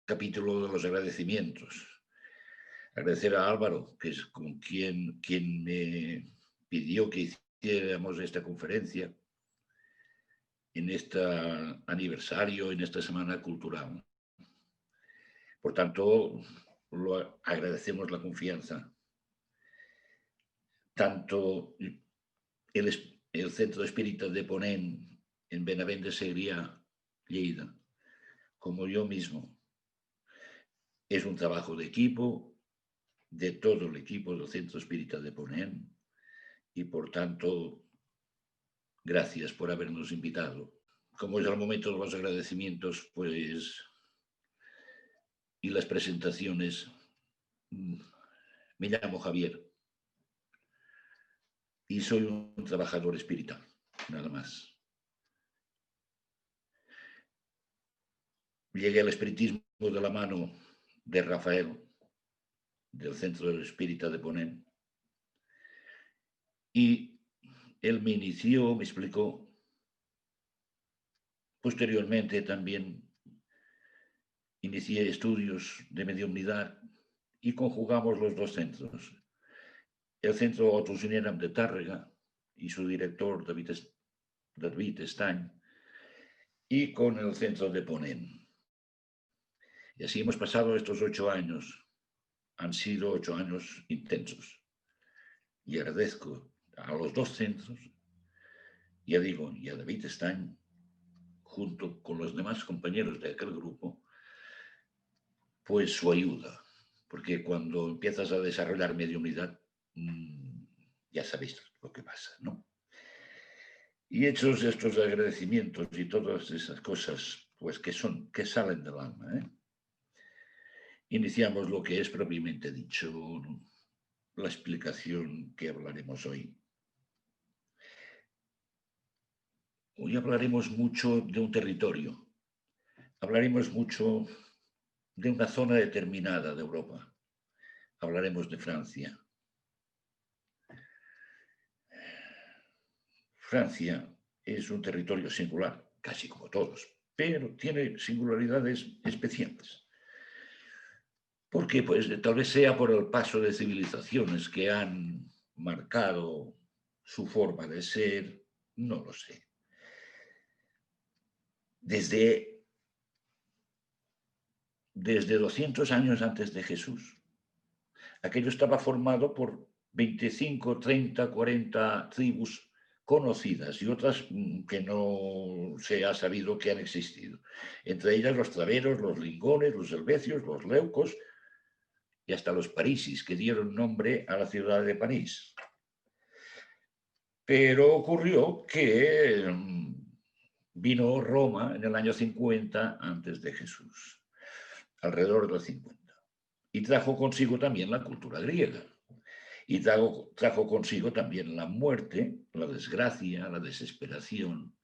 capítulo de los agradecimientos. Agradecer a Álvaro, que es con quien me pidió que hiciéramos esta conferencia en este aniversario, en esta Semana Cultural. Por tanto, agradecemos la confianza. Tanto el Centro Espírita de Ponent en Benavent de Segrià, Lleida, como yo mismo. Es un trabajo de equipo, de todo el equipo del Centro Espírita de Ponent, y por tanto, gracias por habernos invitado. Como es el momento de los agradecimientos, pues, y las presentaciones, me llamo Javier y soy un trabajador espiritual, nada más. Llegué al espiritismo de la mano de Rafael, del Centro Espírita de Ponent, y él me inició, me explicó. Posteriormente también inicié estudios de mediunidad y conjugamos los dos centros. El Centro Otto Sunieram de Tárrega y su director David Stany, y con el Centro de Ponent. Y así hemos pasado estos 8 años. Han sido 8 años intensos. Y agradezco a los dos centros, ya digo, y a David Stany, junto con los demás compañeros de aquel grupo, pues su ayuda. Porque cuando empiezas a desarrollar mediunidad, ya sabéis lo que pasa, ¿no? Y hechos estos agradecimientos y todas esas cosas, pues que salen del alma, iniciamos lo que es propiamente dicho, la explicación que hablaremos hoy. Hoy hablaremos mucho de un territorio, hablaremos mucho de una zona determinada de Europa, hablaremos de Francia. Francia es un territorio singular, casi como todos, pero tiene singularidades especiales. ¿Por qué? Pues tal vez sea por el paso de civilizaciones que han marcado su forma de ser, no lo sé. Desde 200 años antes de Jesús, aquello estaba formado por 25, 30, 40 tribus conocidas y otras que no se ha sabido que han existido. Entre ellas los traveros, los lingones, los helvecios, los leucos y hasta los parisis, que dieron nombre a la ciudad de París. Pero ocurrió que vino Roma en el año 50 antes de Jesús, alrededor del 50, y trajo consigo también la cultura griega. Y trajo consigo también la muerte, la desgracia, la desesperación,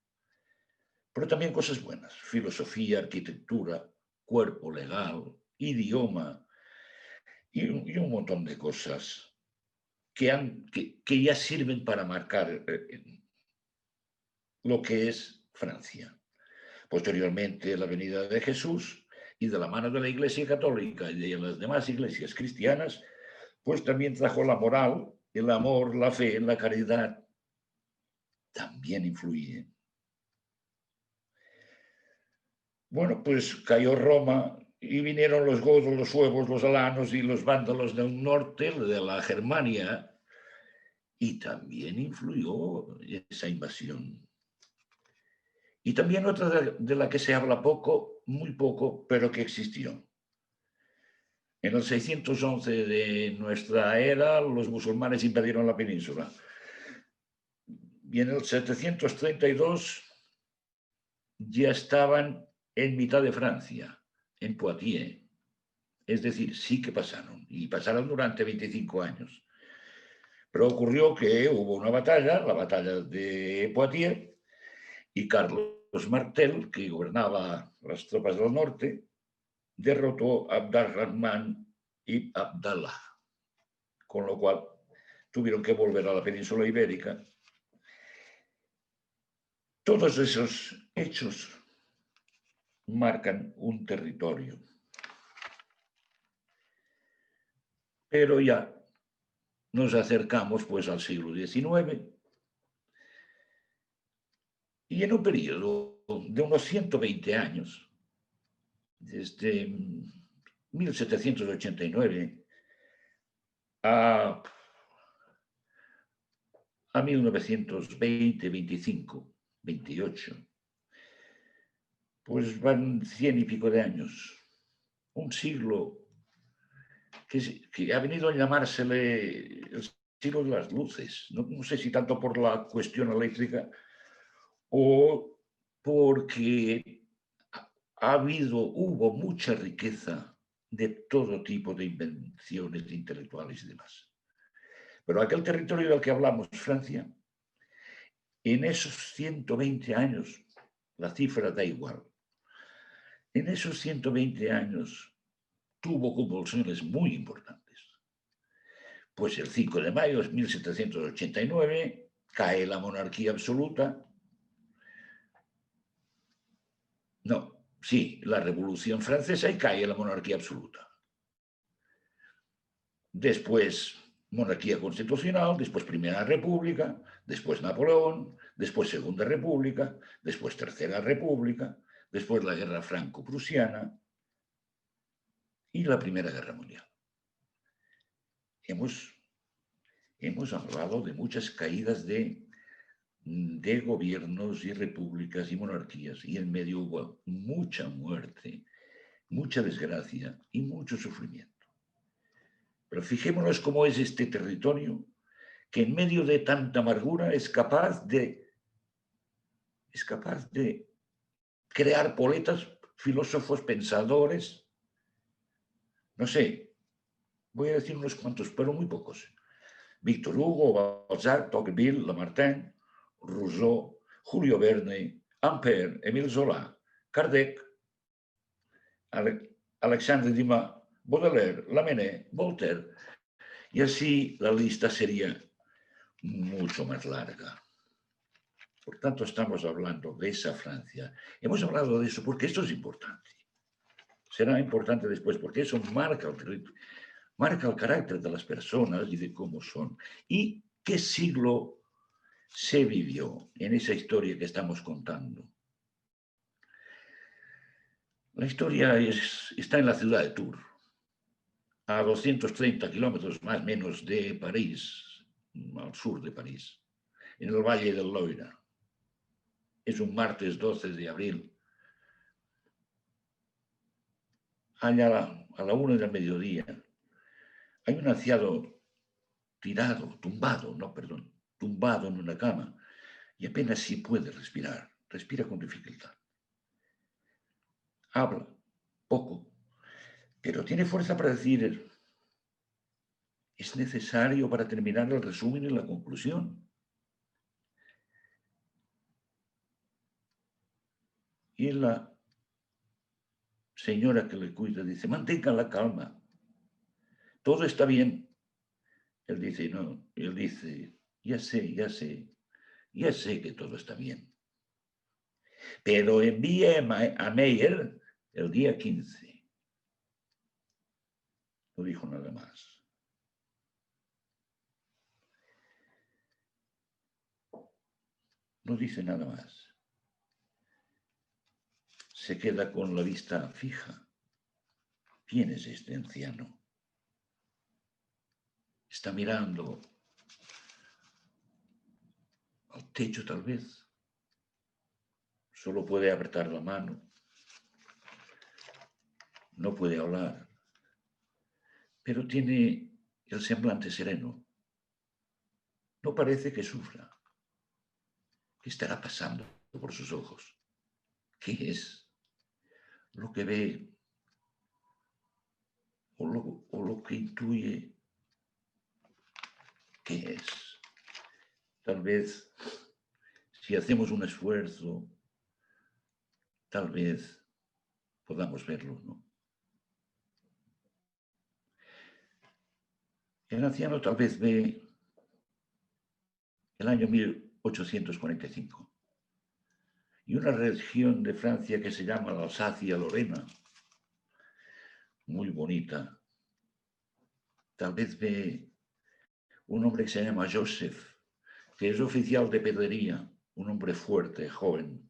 pero también cosas buenas: filosofía, arquitectura, cuerpo legal, idioma y un montón de cosas que ya sirven para marcar lo que es Francia. Posteriormente, la venida de Jesús, y de la mano de la Iglesia Católica y de las demás iglesias cristianas, pues también trajo la moral, el amor, la fe, la caridad. También influye. Bueno, pues cayó Roma y vinieron los godos, los suevos, los alanos y los vándalos del norte, de la Germania, y también influyó esa invasión. Y también otra de la que se habla poco, muy poco, pero que existió. En el 611 de nuestra era, los musulmanes invadieron la península. Y en el 732 ya estaban en mitad de Francia, en Poitiers. Es decir, sí que pasaron, y pasaron durante 25 años. Pero ocurrió que hubo una batalla, la batalla de Poitiers, y Carlos Martel, que gobernaba las tropas del norte, derrotó a Abd al-Rahman ibn Abdallah, con lo cual tuvieron que volver a la península ibérica. Todos esos hechos marcan un territorio. Pero ya nos acercamos pues al siglo XIX y en un periodo de unos 120 años, desde 1789 a, a 1920, 25, 28, pues van 100 y pico de años. Un siglo que ha venido a llamársele el siglo de las luces. No sé si tanto por la cuestión eléctrica o porque hubo mucha riqueza de todo tipo de invenciones intelectuales y demás. Pero aquel territorio del que hablamos, Francia, en esos 120 años, la cifra da igual, en esos 120 años tuvo convulsiones muy importantes. Pues el 5 de mayo de 1789 cae la monarquía absoluta. No, sí, la Revolución Francesa y cae la monarquía absoluta. Después monarquía constitucional, después Primera República, después Napoleón, después Segunda República, después Tercera República, después la Guerra Franco-Prusiana y la Primera Guerra Mundial. Hemos hablado de muchas caídas de gobiernos y repúblicas y monarquías, y en medio hubo mucha muerte, mucha desgracia y mucho sufrimiento. Pero fijémonos cómo es este territorio que en medio de tanta amargura es capaz de crear poetas, filósofos, pensadores, no sé, voy a decir unos cuantos, pero muy pocos. Víctor Hugo, Balzac, Tocqueville, Lamartine, Rousseau, Julio Verne, Ampère, Émile Zola, Kardec, Alexandre Dumas, Baudelaire, Lamennais, Voltaire, y así la lista sería mucho más larga. Por tanto, estamos hablando de esa Francia. Hemos hablado de eso porque esto es importante. Será importante después porque eso marca el carácter de las personas y de cómo son. ¿Y qué siglo se vivió en esa historia que estamos contando? La historia está en la ciudad de Tours, a 230 kilómetros más o menos de París, al sur de París, en el Valle del Loira. Es un martes 12 de abril. Allá a la 1 del mediodía hay un anciano tumbado en una cama y apenas si puede respirar, respira con dificultad. Habla poco, pero tiene fuerza para decir, es necesario para terminar el resumen y la conclusión. Y la señora que le cuida dice, mantenga la calma, todo está bien. Él dice, no, él dice, ya sé que todo está bien. Pero envíe a Meyer el día 15. No dijo nada más. No dice nada más. Se queda con la vista fija. ¿Quién es este anciano? Está mirando al techo tal vez. Solo puede apretar la mano. No puede hablar. Pero tiene el semblante sereno. No parece que sufra. ¿Qué estará pasando por sus ojos? ¿Qué es lo que ve o lo que intuye? ¿Qué es? Tal vez, si hacemos un esfuerzo, tal vez podamos verlo, ¿no? El anciano tal vez ve el año 1845 y una región de Francia que se llama la Alsacia-Lorena, muy bonita, tal vez ve un hombre que se llama Joseph, que es oficial de pedrería, un hombre fuerte, joven.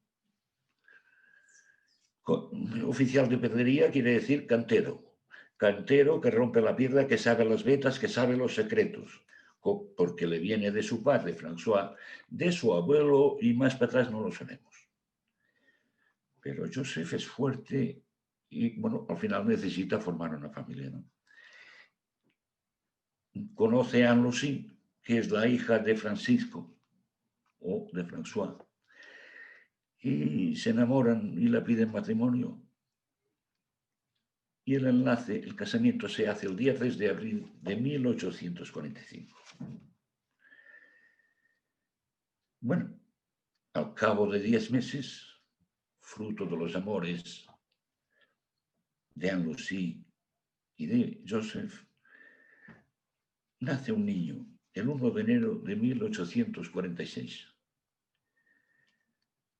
Oficial de pedrería quiere decir cantero. Cantero que rompe la piedra, que sabe las vetas, que sabe los secretos, porque le viene de su padre, François, de su abuelo y más para atrás no lo sabemos. Pero Joseph es fuerte y, bueno, al final necesita formar una familia, ¿no? Conoce a Anne-Lucie, que es la hija de Francisco o de François, y se enamoran y la piden matrimonio. Y el enlace, el casamiento se hace el día 3 de abril de 1845. Bueno, al cabo de 10 meses, fruto de los amores de Anne-Lucie y de Joseph, nace un niño el 1 de enero de 1846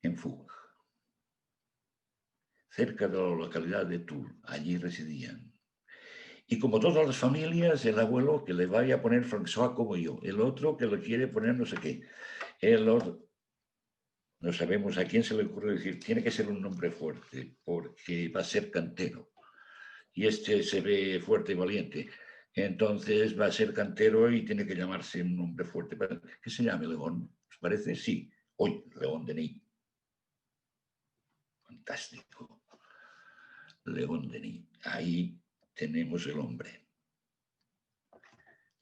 en Foug, cerca de la localidad de Tours. Allí residían. Y como todas las familias, el abuelo que le vaya a poner François como yo, el otro que le quiere poner no sé qué, el otro. No sabemos a quién se le ocurre decir, tiene que ser un nombre fuerte, porque va a ser cantero. Y este se ve fuerte y valiente. Entonces va a ser cantero y tiene que llamarse un nombre fuerte. ¿Qué se llame León? ¿Os parece? Sí. Hoy, León Denis. Fantástico. León Denis. Ahí tenemos el hombre.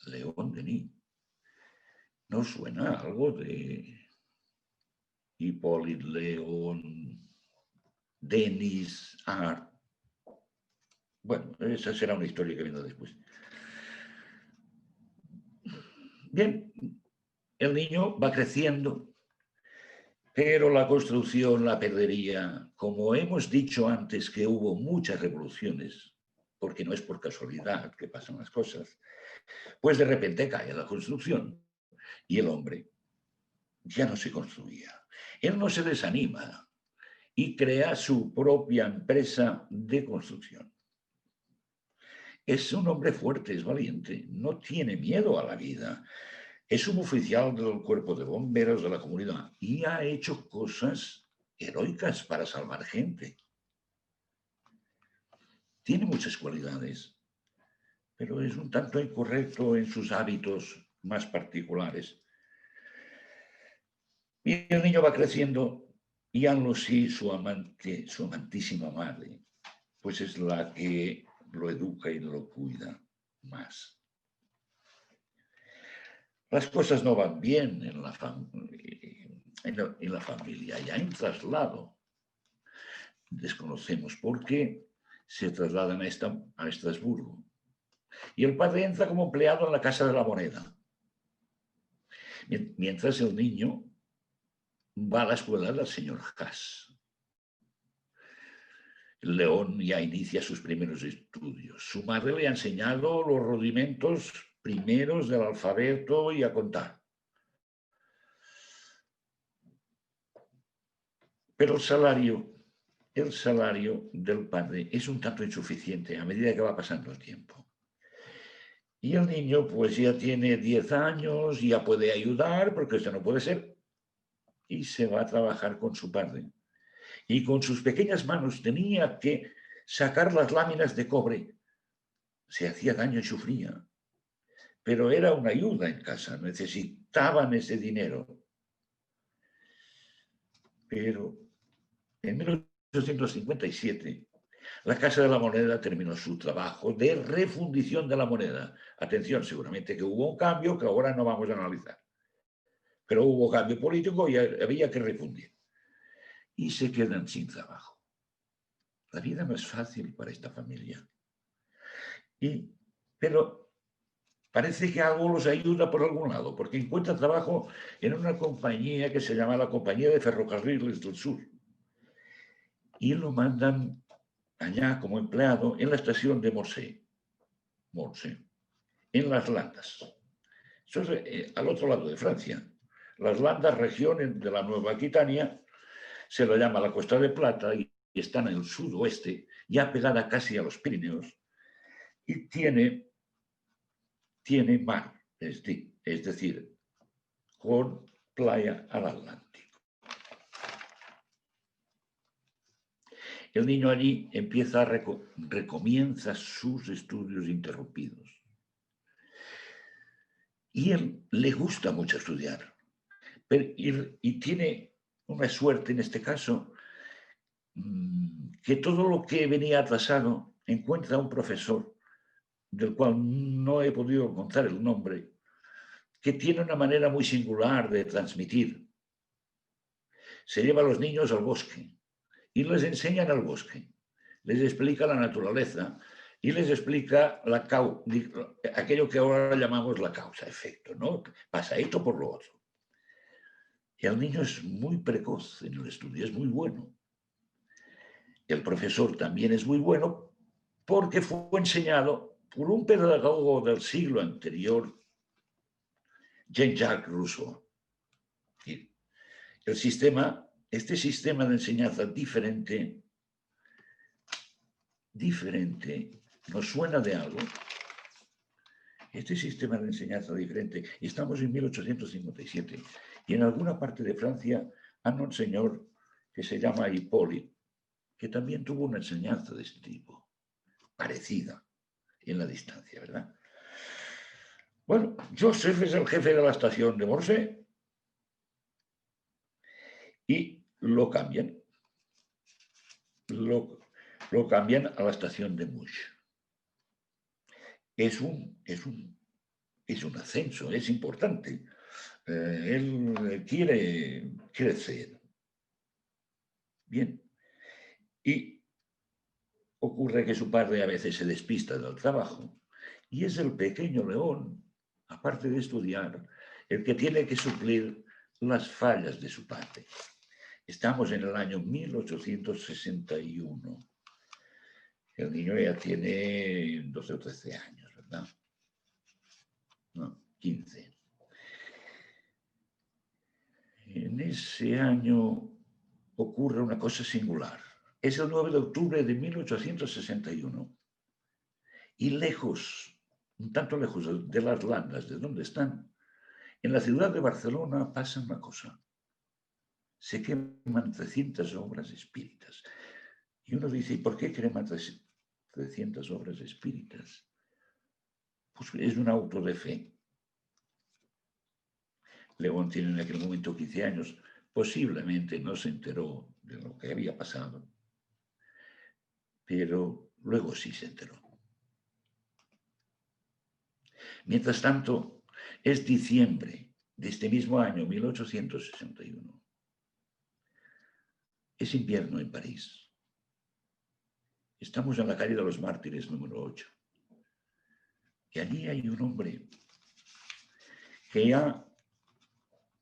León Denis. ¿No suena algo de Hipólito León, Denis Art? Bueno, esa será una historia que viene después. Bien, el niño va creciendo, pero la construcción, la pedrería, como hemos dicho antes que hubo muchas revoluciones, porque no es por casualidad que pasan las cosas, pues de repente cae la construcción y el hombre ya no se construía. Él no se desanima y crea su propia empresa de construcción. Es un hombre fuerte, es valiente, no tiene miedo a la vida. Es un oficial del cuerpo de bomberos de la comunidad y ha hecho cosas heroicas para salvar gente. Tiene muchas cualidades, pero es un tanto incorrecto en sus hábitos más particulares. Y el niño va creciendo y Anne-Lucie, su amante, su amantísima madre, pues es la que lo educa y lo cuida más. Las cosas no van bien en la familia. Ya en traslado, desconocemos por qué, se trasladan a Estrasburgo. Y el padre entra como empleado en la Casa de la Moneda. Mientras el niño va a la escuela del señor Haas. León ya inicia sus primeros estudios. Su madre le ha enseñado los rudimentos primeros del alfabeto y a contar. Pero el salario del padre es un tanto insuficiente a medida que va pasando el tiempo. Y el niño pues ya tiene 10 años, ya puede ayudar, porque esto no puede ser, y se va a trabajar con su padre. Y con sus pequeñas manos tenía que sacar las láminas de cobre. Se hacía daño y sufría. Pero era una ayuda en casa, necesitaban ese dinero. Pero en 1857, la Casa de la Moneda terminó su trabajo de refundición de la moneda. Atención, seguramente que hubo un cambio que ahora no vamos a analizar. Pero hubo cambio político y había que refundir. Y se quedan sin trabajo. La vida no es fácil para esta familia. Pero parece que algo los ayuda por algún lado, porque encuentra trabajo en una compañía que se llama la Compañía de Ferrocarriles del Sur. Y lo mandan allá como empleado en la estación de Morse, en las Landas. Eso es al otro lado de Francia. Las Landas, región de la Nueva Aquitania, se lo llama la Costa de Plata y está en el sudoeste, ya pegada casi a los Pirineos, y tiene tiene mar, es decir, con playa al Atlántico. El niño allí recomienza sus estudios interrumpidos. Y él le gusta mucho estudiar. Y tiene una suerte en este caso, que todo lo que venía atrasado encuentra un profesor, del cual no he podido contar el nombre, que tiene una manera muy singular de transmitir. Se lleva a los niños al bosque y les enseña en el bosque, les explica la naturaleza y les explica aquello que ahora llamamos la causa-efecto, ¿no? Pasa esto por lo otro. Y el niño es muy precoz en el estudio, es muy bueno. El profesor también es muy bueno porque fue enseñado por un pedagogo del siglo anterior, Jean-Jacques Rousseau. Este sistema de enseñanza diferente, ¿nos suena de algo? Este sistema de enseñanza diferente, estamos en 1857, y en alguna parte de Francia hay un señor que se llama Hippolyte, que también tuvo una enseñanza de este tipo, parecida en la distancia, ¿verdad? Bueno, Joseph es el jefe de la estación de Morse y lo cambian. Lo cambian a la estación de Mouche. Es un ascenso, es importante. Él quiere crecer. Bien. Y ocurre que su padre a veces se despista del trabajo y es el pequeño León, aparte de estudiar, el que tiene que suplir las fallas de su padre. Estamos en el año 1861. El niño ya tiene 12 o 13 años, ¿verdad? No, 15. En ese año ocurre una cosa singular. Es el 9 de octubre de 1861. Y lejos, un tanto lejos de las Landas, de donde están, en la ciudad de Barcelona pasa una cosa. Se queman 300 obras espíritas. Y uno dice, ¿y por qué queman 300 obras espíritas? Pues es un auto de fe. León tiene en aquel momento 15 años. Posiblemente no se enteró de lo que había pasado, pero luego sí se enteró. Mientras tanto, es diciembre de este mismo año, 1861. Es invierno en París. Estamos en la calle de los Mártires, número 8. Y allí hay un hombre que ya a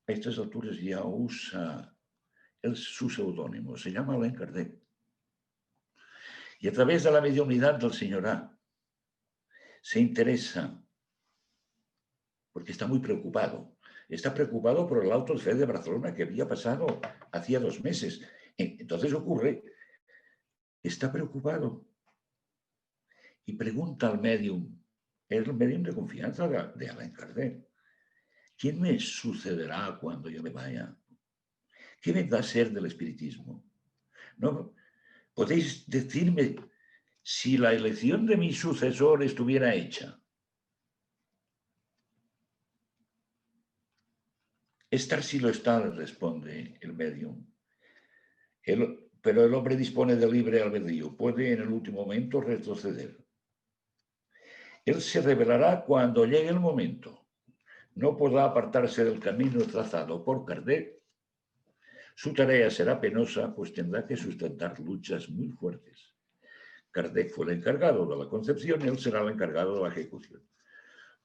estas alturas ya usa su seudónimo, se llama Allan Kardec. Y a través de la mediunidad del señor A, se interesa, porque está muy preocupado. Está preocupado por el auto de fe de Barcelona que había pasado hacía 2 meses. Entonces ocurre, está preocupado y pregunta al medium, es el medium de confianza de Allan Kardec, ¿quién me sucederá cuando yo me vaya? ¿Qué vendrá a ser del espiritismo? ¿No? ¿Podéis decirme si la elección de mi sucesor estuviera hecha? Estar sí lo está, responde el medium. Pero el hombre dispone de libre albedrío, puede en el último momento retroceder. Él se revelará cuando llegue el momento. No podrá apartarse del camino trazado por Kardec. Su tarea será penosa, pues tendrá que sustentar luchas muy fuertes. Kardec fue el encargado de la concepción y él será el encargado de la ejecución.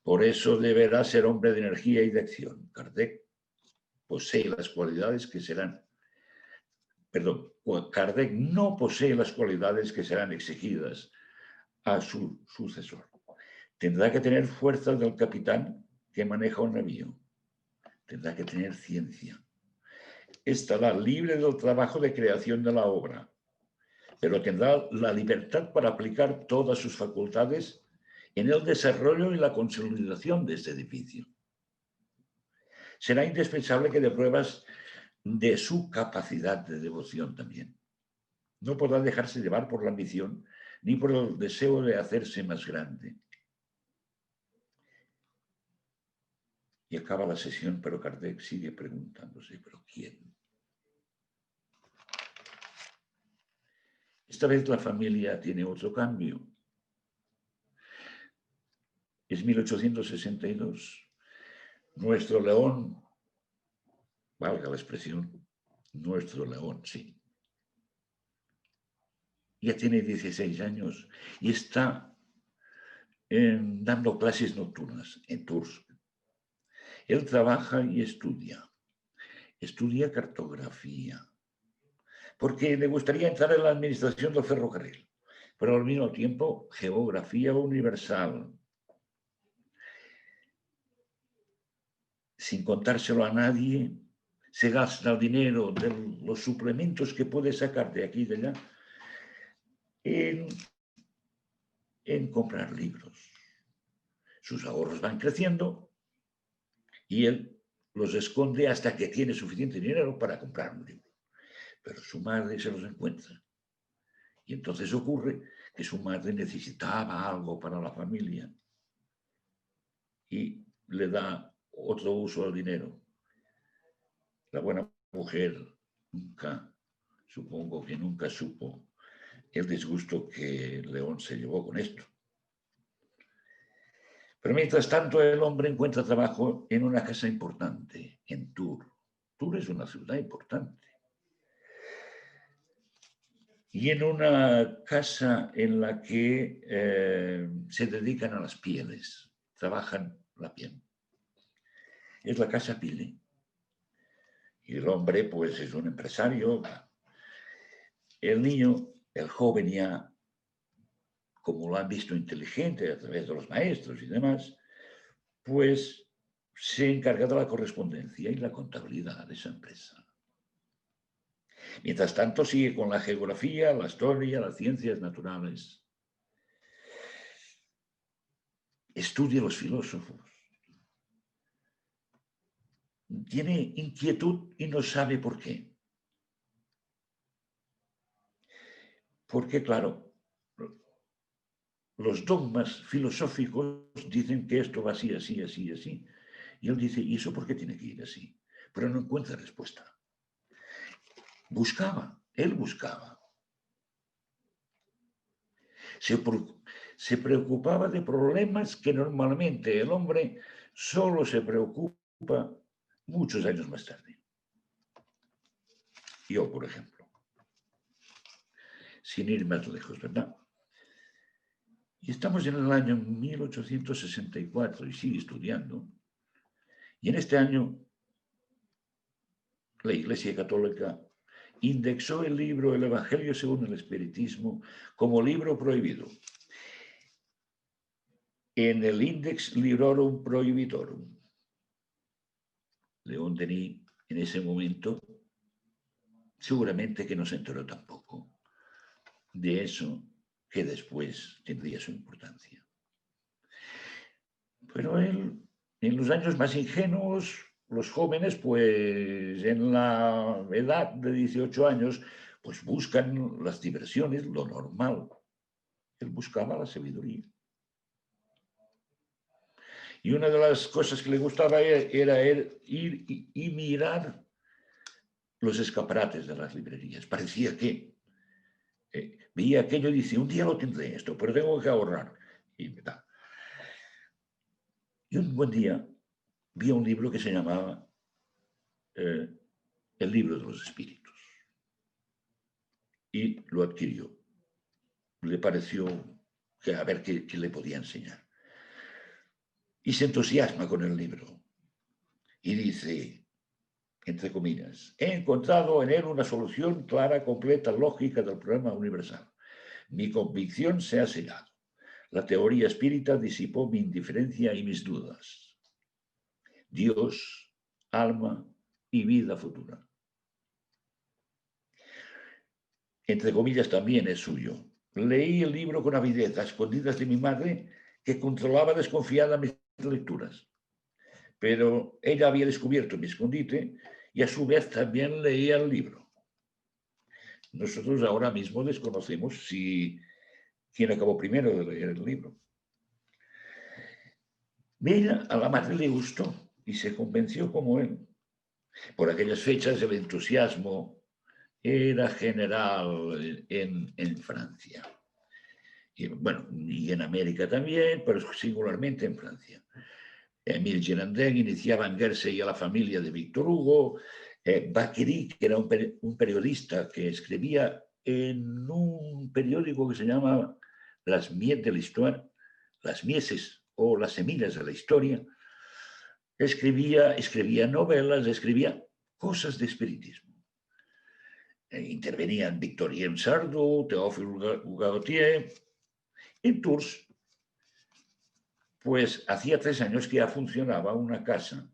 Por eso deberá ser hombre de energía y de acción. Kardec posee las cualidades que serán... Kardec no posee las cualidades que serán exigidas a su sucesor. Tendrá que tener fuerza del capitán que maneja un navío. Tendrá que tener ciencia. Estará libre del trabajo de creación de la obra, pero tendrá la libertad para aplicar todas sus facultades en el desarrollo y la consolidación de este edificio. Será indispensable que dé pruebas de su capacidad de devoción también. No podrá dejarse llevar por la ambición ni por el deseo de hacerse más grande. Y acaba la sesión, pero Kardec sigue preguntándose, ¿pero quién? Esta vez la familia tiene otro cambio. Es 1862. Nuestro León, valga la expresión, nuestro León, sí, ya tiene 16 años y está dando clases nocturnas en Tours. Él trabaja y estudia cartografía, porque le gustaría entrar en la administración del ferrocarril, pero al mismo tiempo geografía universal, sin contárselo a nadie. Se gasta el dinero de los suplementos que puede sacar de aquí y de allá en comprar libros. Sus ahorros van creciendo y él los esconde hasta que tiene suficiente dinero para comprar un libro. Pero su madre se los encuentra. Y entonces ocurre que su madre necesitaba algo para la familia y le da otro uso al dinero. La buena mujer nunca, supongo que nunca supo el disgusto que León se llevó con esto. Pero mientras tanto el hombre encuentra trabajo en una casa importante, en Tours. Tours es una ciudad importante. Y en una casa en la que se dedican a las pieles, trabajan la piel. Es la casa Pile. Y el hombre, pues, es un empresario. El niño, el joven ya, como lo han visto inteligente a través de los maestros y demás, pues se encarga de la correspondencia y la contabilidad de esa empresa. Mientras tanto, sigue con la geografía, la historia, las ciencias naturales. Estudia los filósofos. Tiene inquietud y no sabe por qué. Porque, claro, los dogmas filosóficos dicen que esto va así, así, así, así. Y él dice, ¿y eso por qué tiene que ir así? Pero no encuentra respuesta. Él buscaba. Se preocupaba de problemas que normalmente el hombre solo se preocupa muchos años más tarde. Yo, por ejemplo, sin ir más lejos, ¿verdad? Y estamos en el año 1864 y sigue estudiando. Y en este año la Iglesia Católica indexó el libro El Evangelio según el Espiritismo como libro prohibido en el Index Librorum Prohibitorum. León Denis, en ese momento, seguramente que no se enteró tampoco de eso que después tendría su importancia. Pero él, en los años más ingenuos, los jóvenes, pues en la edad de 18 años, pues buscan las diversiones, lo normal. Él buscaba la sabiduría. Y una de las cosas que le gustaba era ir y mirar los escaparates de las librerías. Parecía que veía aquello y dice, un día lo tendré esto, pero tengo que ahorrar. Y me da. Y un buen día vi un libro que se llamaba El libro de los espíritus. Y lo adquirió. Le pareció que a ver qué le podía enseñar. Y se entusiasma con el libro. Y dice, entre comillas, he encontrado en él una solución clara, completa, lógica del problema universal. Mi convicción se ha sellado. La teoría espírita disipó mi indiferencia y mis dudas. Dios, alma y vida futura. Entre comillas también es suyo. Leí el libro con avidez a escondidas de mi madre, que controlaba desconfiada mis lecturas. Pero ella había descubierto mi escondite y a su vez también leía el libro. Nosotros ahora mismo desconocemos quién acabó primero de leer el libro. Ella a la madre le gustó y se convenció como él. Por aquellas fechas el entusiasmo era general en Francia. Y, bueno, y en América también, pero singularmente en Francia. Émile Girardin iniciaba en Guernsey a la familia de Víctor Hugo. Vacquerie, que era un periodista que escribía en un periódico que se llama Las Mies de la Histoire, las mieses o las semillas de la historia, escribía novelas, escribía cosas de espiritismo. Intervenían Victorien Sardou, Théophile Gautier. En Tours, pues hacía 3 años que ya funcionaba una casa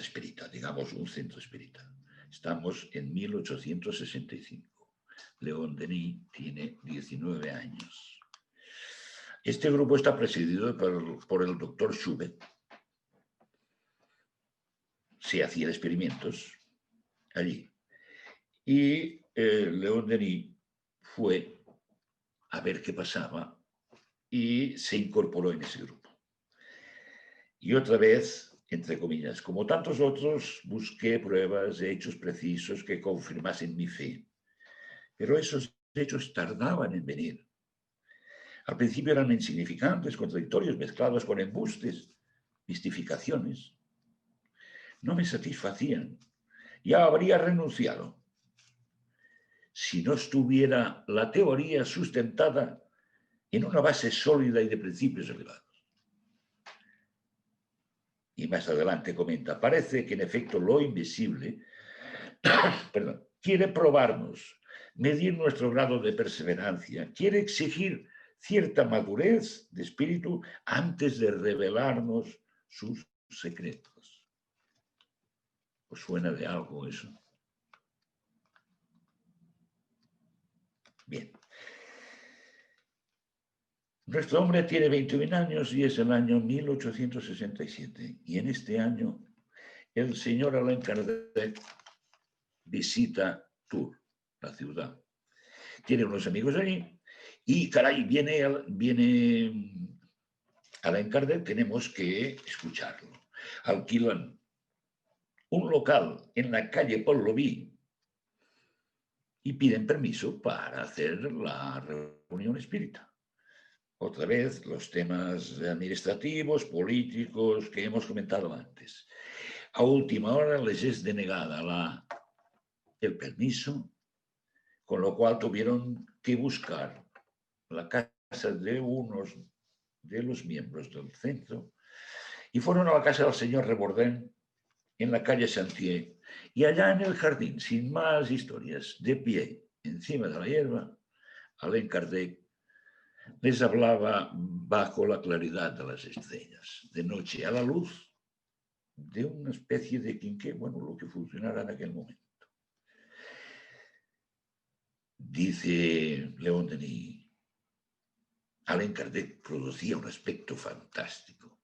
espírita, digamos, un centro espírita. Estamos en 1865. León Denis tiene 19 años. Este grupo está presidido por el doctor Schubert. Se hacían experimentos allí. Y León Denis fue a ver qué pasaba y se incorporó en ese grupo. Y otra vez, entre comillas, como tantos otros, busqué pruebas, hechos precisos que confirmasen mi fe. Pero esos hechos tardaban en venir. Al principio eran insignificantes, contradictorios, mezclados con embustes, mistificaciones. No me satisfacían. Ya habría renunciado si no estuviera la teoría sustentada en una base sólida y de principios elevados. Y más adelante comenta, parece que en efecto lo invisible quiere probarnos, medir nuestro grado de perseverancia, quiere exigir cierta madurez de espíritu antes de revelarnos sus secretos. ¿Os suena de algo eso? Bien. Nuestro hombre tiene 21 años y es el año 1867. Y en este año el señor Allan Kardec visita Tours, la ciudad. Tiene unos amigos allí y, caray, viene Allan Kardec, tenemos que escucharlo. Alquilan un local en la calle Paul-Lovy y piden permiso para hacer la reunión espírita. Otra vez los temas administrativos, políticos que hemos comentado antes. A última hora les es denegada el permiso, con lo cual tuvieron que buscar la casa de unos de los miembros del centro y fueron a la casa del señor Rebordin en la calle Santier. Y allá en el jardín, sin más historias, de pie, encima de la hierba, Allan Kardec les hablaba bajo la claridad de las estrellas, de noche a la luz de una especie de quinqué, bueno, lo que funcionara en aquel momento. Dice León Denis, Allan Kardec producía un aspecto fantástico.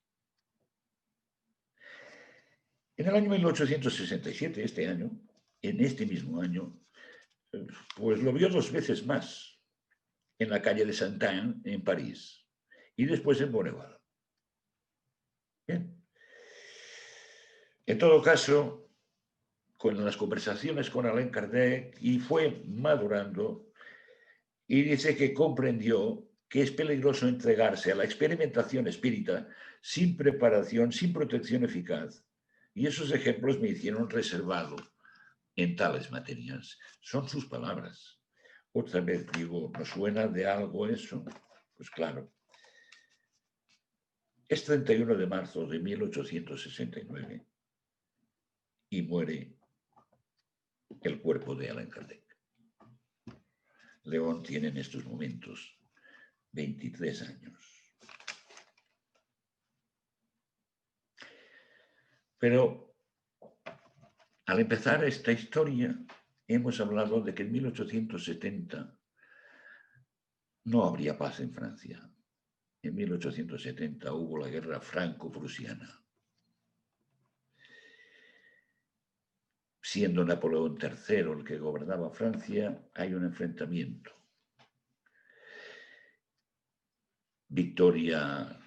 En el año 1867, este año, en este mismo año, pues lo vio 2 veces más en la calle de Saint-Anne, en París, y después en Bonneval. Bien. En todo caso, con las conversaciones con Allan Kardec, y fue madurando, y dice que comprendió que es peligroso entregarse a la experimentación espírita sin preparación, sin protección eficaz. Y esos ejemplos me hicieron reservado en tales materias. Son sus palabras. Otra vez digo, ¿nos suena de algo eso? Pues claro. Es 31 de marzo de 1869 y muere el cuerpo de Allan Kardec. León tiene en estos momentos 23 años. Pero al empezar esta historia, hemos hablado de que en 1870 no habría paz en Francia. En 1870 hubo la guerra franco-prusiana. Siendo Napoleón III el que gobernaba Francia, hay un enfrentamiento. Victoria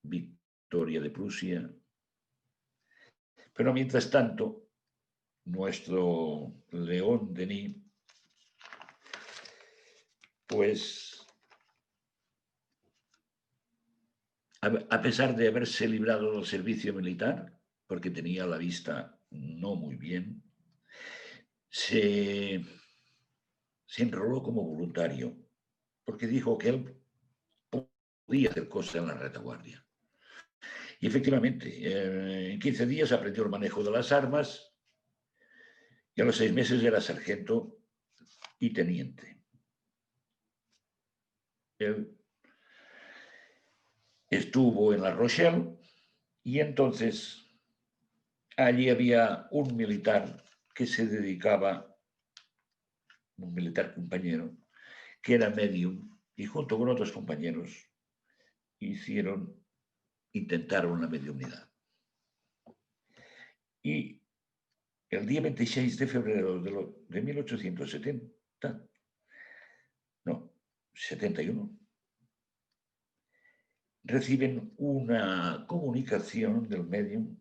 de Prusia. Pero mientras tanto, nuestro León Denis, pues, a pesar de haberse librado del servicio militar, porque tenía la vista no muy bien, se enroló como voluntario, porque dijo que él podía hacer cosas en la retaguardia. Y efectivamente, en 15 días aprendió el manejo de las armas y a los 6 meses era sargento y teniente. Él estuvo en La Rochelle y entonces allí había un militar que se dedicaba, un militar compañero, que era medium y junto con otros compañeros intentaron la mediunidad. Y el día 26 de febrero de 71, reciben una comunicación del medium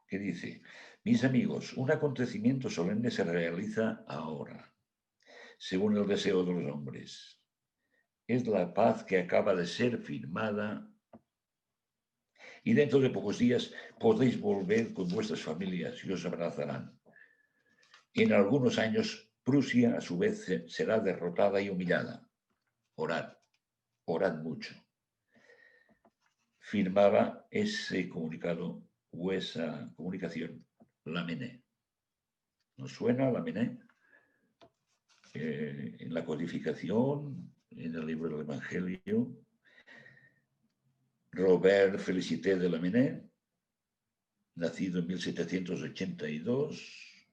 que dice: mis amigos, un acontecimiento solemne se realiza ahora, según el deseo de los hombres. Es la paz que acaba de ser firmada y dentro de pocos días podéis volver con vuestras familias y os abrazarán. En algunos años, Prusia, a su vez, será derrotada y humillada. Orad, orad mucho. Firmaba ese comunicado o esa comunicación Lamennais. ¿Nos suena Lamennais? En la codificación, en el libro del Evangelio, Robert Félicité de Lamennais, nacido en 1782,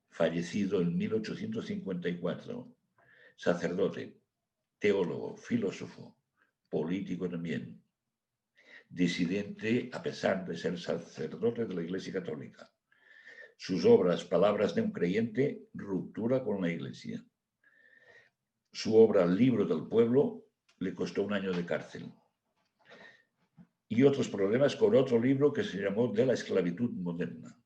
fallecido en 1854, sacerdote, teólogo, filósofo, político también, disidente a pesar de ser sacerdote de la Iglesia Católica. Sus obras, Palabras de un creyente, ruptura con la Iglesia. Su obra, Libro del Pueblo, le costó 1 año de cárcel. Y otros problemas con otro libro que se llamó De la esclavitud moderna.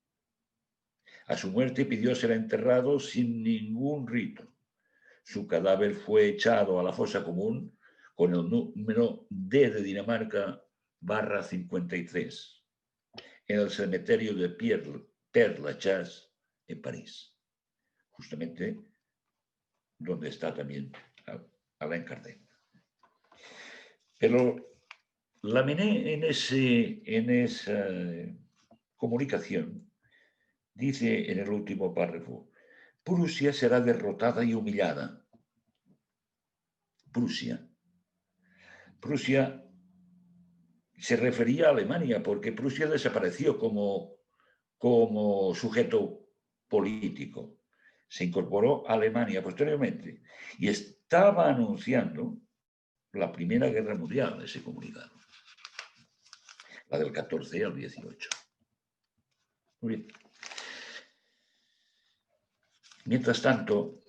A su muerte pidió ser enterrado sin ningún rito. Su cadáver fue echado a la fosa común con el número D de Dinamarca /53 en el cementerio de Père-Lachaise en París, justamente donde está también Alain Kardec. Pero Lamennais en esa comunicación dice en el último párrafo: Prusia será derrotada y humillada. Prusia se refería a Alemania, porque Prusia desapareció como sujeto político. Se incorporó a Alemania posteriormente y estaba anunciando la Primera Guerra Mundial, ese comunicado, la del 14 al 18. Muy bien. Mientras tanto,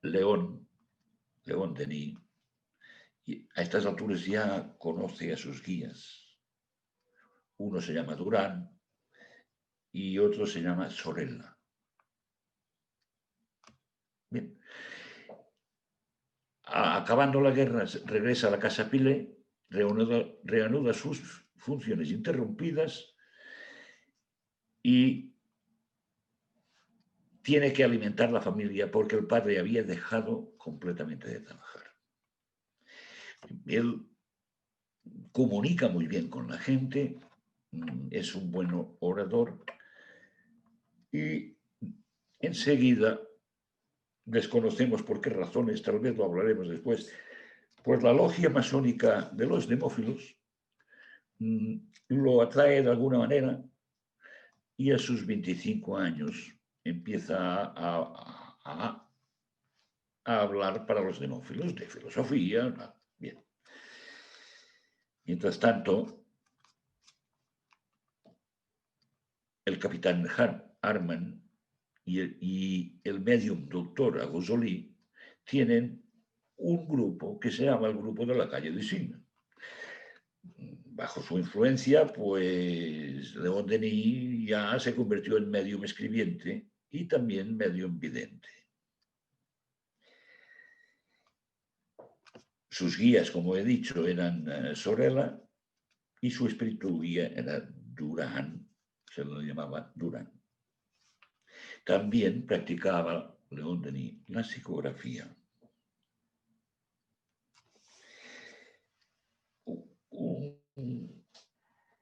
León Denis, a estas alturas ya conoce a sus guías. Uno se llama Durán y otro se llama Sorella. Bien. Acabando la guerra, regresa a la Casa Pile, reanuda sus funciones interrumpidas y tiene que alimentar la familia porque el padre había dejado completamente de trabajar. Él comunica muy bien con la gente, es un buen orador y enseguida, desconocemos por qué razones, tal vez lo hablaremos después, pues la logia masónica de los demófilos lo atrae de alguna manera y a sus 25 años empieza a a hablar para los demófilos de filosofía. Bien. Mientras tanto, el capitán Harman y el medium doctor Agosoli tienen un grupo que se llama el Grupo de la Calle de Signa. Bajo su influencia, pues León Denis ya se convirtió en medium escribiente y también medium vidente. Sus guías, como he dicho, eran Sorella y su espíritu guía era Durán, se lo llamaba Durán. También practicaba León Denis la psicografía.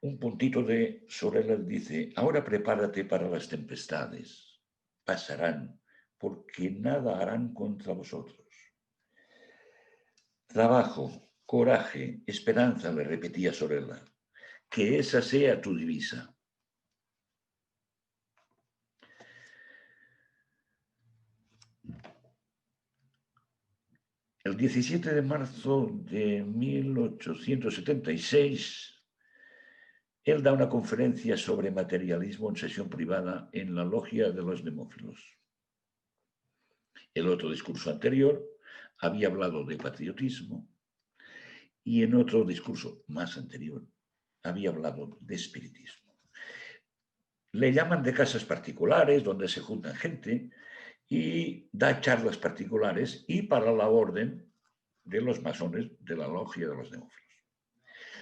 Un puntito de Sorella dice: ahora prepárate para las tempestades, pasarán, porque nada harán contra vosotros. Trabajo, coraje, esperanza, le repetía Sorella, que esa sea tu divisa. El 17 de marzo de 1876, él da una conferencia sobre materialismo en sesión privada en la logia de los demófilos. El otro discurso anterior había hablado de patriotismo y en otro discurso más anterior había hablado de espiritismo. Le llaman de casas particulares donde se juntan gente y da charlas particulares y para la orden de los masones de la logia de los demófilos.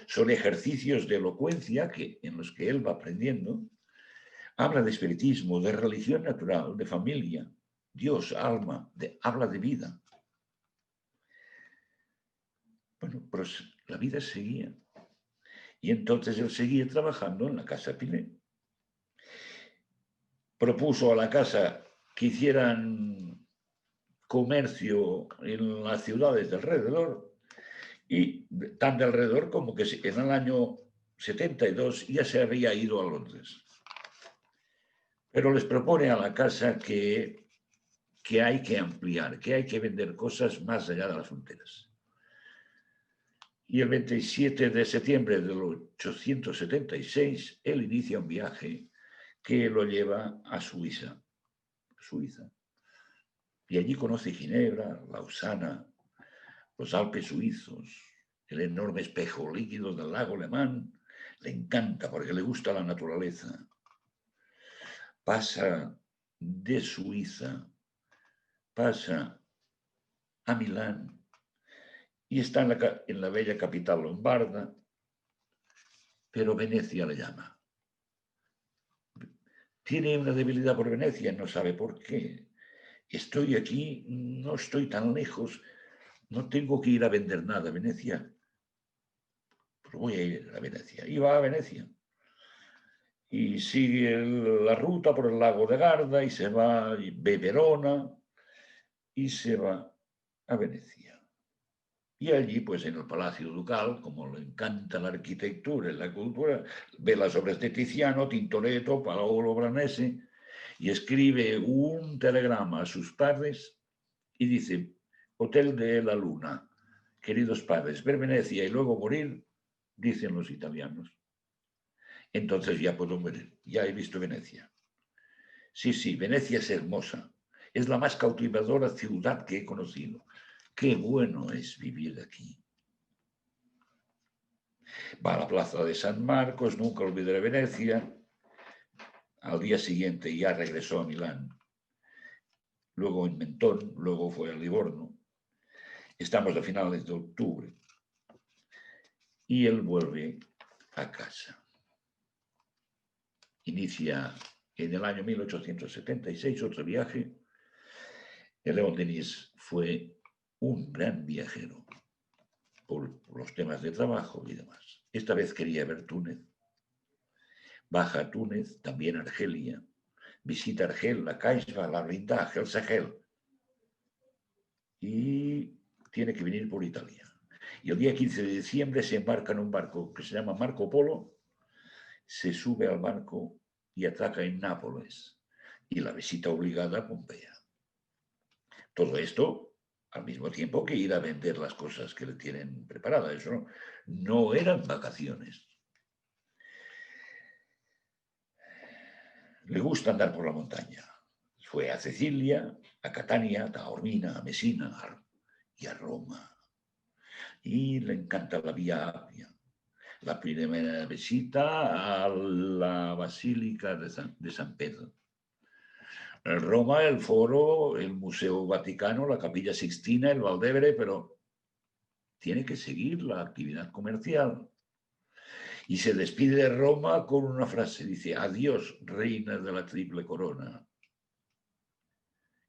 Son ejercicios de elocuencia en los que él va aprendiendo. Habla de espiritismo, de religión natural, de familia, Dios, alma, habla de vida. Bueno, pues la vida seguía. Y entonces él seguía trabajando en la Casa Pinet. Propuso a la casa que hicieran comercio en las ciudades de alrededor, y tan de alrededor como que en el año 72 ya se había ido a Londres. Pero les propone a la casa que hay que ampliar, que hay que vender cosas más allá de las fronteras. Y el 27 de septiembre de 1876, él inicia un viaje que lo lleva a Suiza. Y allí conoce Ginebra, Lausana, los Alpes suizos, el enorme espejo líquido del lago alemán. Le encanta porque le gusta la naturaleza. Pasa de Suiza, pasa a Milán y está en la bella capital lombarda, pero Venecia le llama. Tiene una debilidad por Venecia, no sabe por qué. Estoy aquí, no estoy tan lejos, no tengo que ir a vender nada a Venecia, pero voy a ir a Venecia. Y va a Venecia. Y sigue la ruta por el lago de Garda y se va, ve Verona y se va a Venecia. Y allí, pues en el Palacio Ducal, como le encanta la arquitectura y la cultura, ve las obras de Tiziano, Tintoretto, Paolo Veronese, y escribe un telegrama a sus padres y dice: Hotel de la Luna, queridos padres, ver Venecia y luego morir, dicen los italianos. Entonces ya puedo morir, ya he visto Venecia. Sí, Venecia es hermosa, es la más cautivadora ciudad que he conocido. Qué bueno es vivir aquí. Va a la plaza de San Marcos, nunca olvidaré Venecia. Al día siguiente ya regresó a Milán, luego en Mentón, luego fue a Livorno. Estamos a finales de octubre y él vuelve a casa. Inicia en el año 1876 otro viaje. El León Denis fue un gran viajero por los temas de trabajo y demás. Esta vez quería ver Túnez. Baja a Túnez, también Argelia. Visita Argel, la Caixa, la Brinda, el Sahel. Y tiene que venir por Italia. Y el día 15 de diciembre se embarca en un barco que se llama Marco Polo, se sube al barco y atraca en Nápoles. Y la visita obligada a Pompeya. Todo esto al mismo tiempo que ir a vender las cosas que le tienen preparadas. Eso no eran vacaciones. Le gusta andar por la montaña. Fue a Sicilia, a Catania, a Taormina, a Messina y a Roma. Y le encanta la Vía Appia. La primera visita a la Basílica de San Pedro. En Roma, el Foro, el Museo Vaticano, la Capilla Sixtina, el Valdevere, pero tiene que seguir la actividad comercial. Y se despide de Roma con una frase, dice: adiós, reina de la triple corona.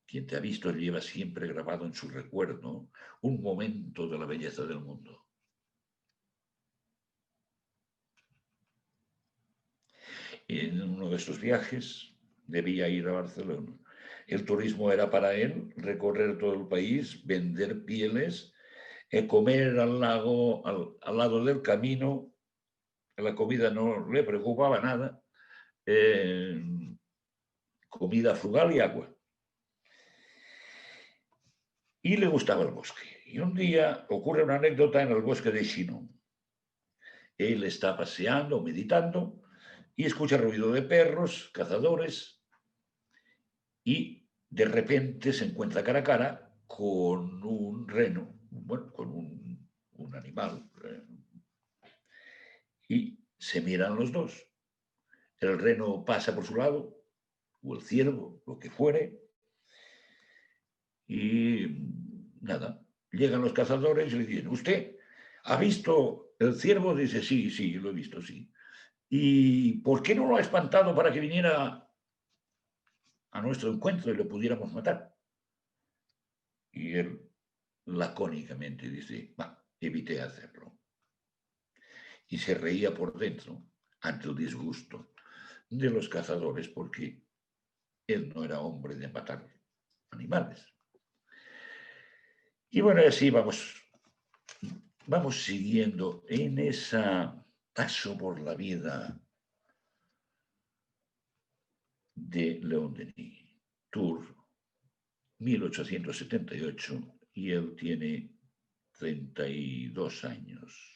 Quien te ha visto lleva siempre grabado en su recuerdo un momento de la belleza del mundo. En uno de estos viajes debía ir a Barcelona. El turismo era para él recorrer todo el país, vender pieles, comer al lado del camino. La comida no le preocupaba nada. Comida frugal y agua. Y le gustaba el bosque. Y un día ocurre una anécdota en el bosque de Chinon. Él está paseando, meditando, y escucha ruido de perros, cazadores, y de repente se encuentra cara a cara con un reno, bueno, con un animal, y se miran los dos. El reno pasa por su lado, o el ciervo, lo que fuere, y nada, llegan los cazadores y le dicen: ¿usted ha visto el ciervo? Dice: sí, sí, lo he visto, sí. ¿Y por qué no lo ha espantado para que viniera a nuestro encuentro y lo pudiéramos matar? Y él lacónicamente dice: evité hacerlo. Y se reía por dentro ante el disgusto de los cazadores, porque él no era hombre de matar animales. Y bueno, así vamos siguiendo en ese paso por la vida de León Denis. Tours, 1878, y él tiene 32 años.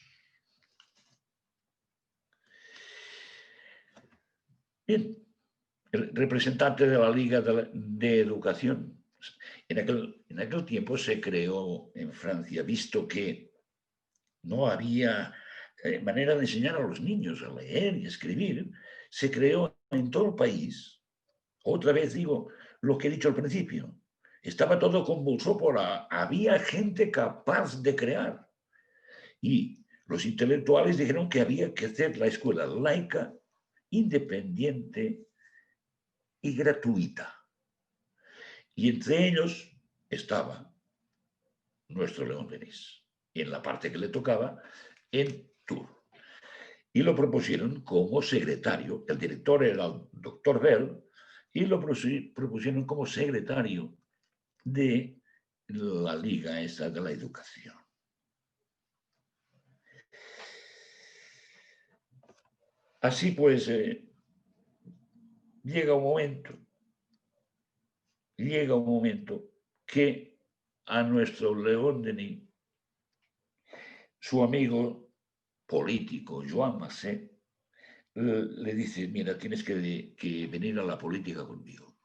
Bien, el representante de la Liga de Educación. En aquel tiempo se creó en Francia, visto que no había manera de enseñar a los niños a leer y escribir, se creó en todo el país. Otra vez digo lo que he dicho al principio. Estaba todo convulso había gente capaz de crear. Y los intelectuales dijeron que había que hacer la escuela laica, independiente y gratuita. Y entre ellos estaba nuestro León Denis, en la parte que le tocaba, en Tours. Y lo propusieron como secretario. El director era el doctor Bell, y lo propusieron como secretario de la Liga esa de la Educación. Así pues, llega un momento que a nuestro León Denis, su amigo político, Joan Massé, le dice: mira, tienes que venir a la política conmigo,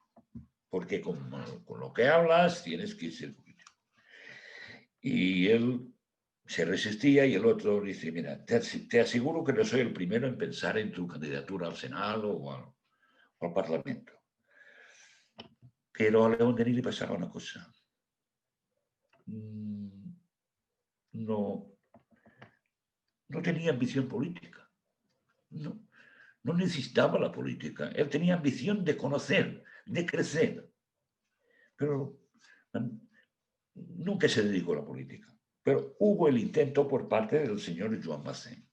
porque con lo que hablas tienes que ser político. Y él se resistía, y el otro dice: mira, te aseguro que no soy el primero en pensar en tu candidatura al Senado o al Parlamento. Pero a León Denis le pasaba una cosa. No tenía ambición política. No necesitaba la política. Él tenía ambición de conocer, de crecer. Pero nunca se dedicó a la política. Pero hubo el intento por parte del señor Joan Massé.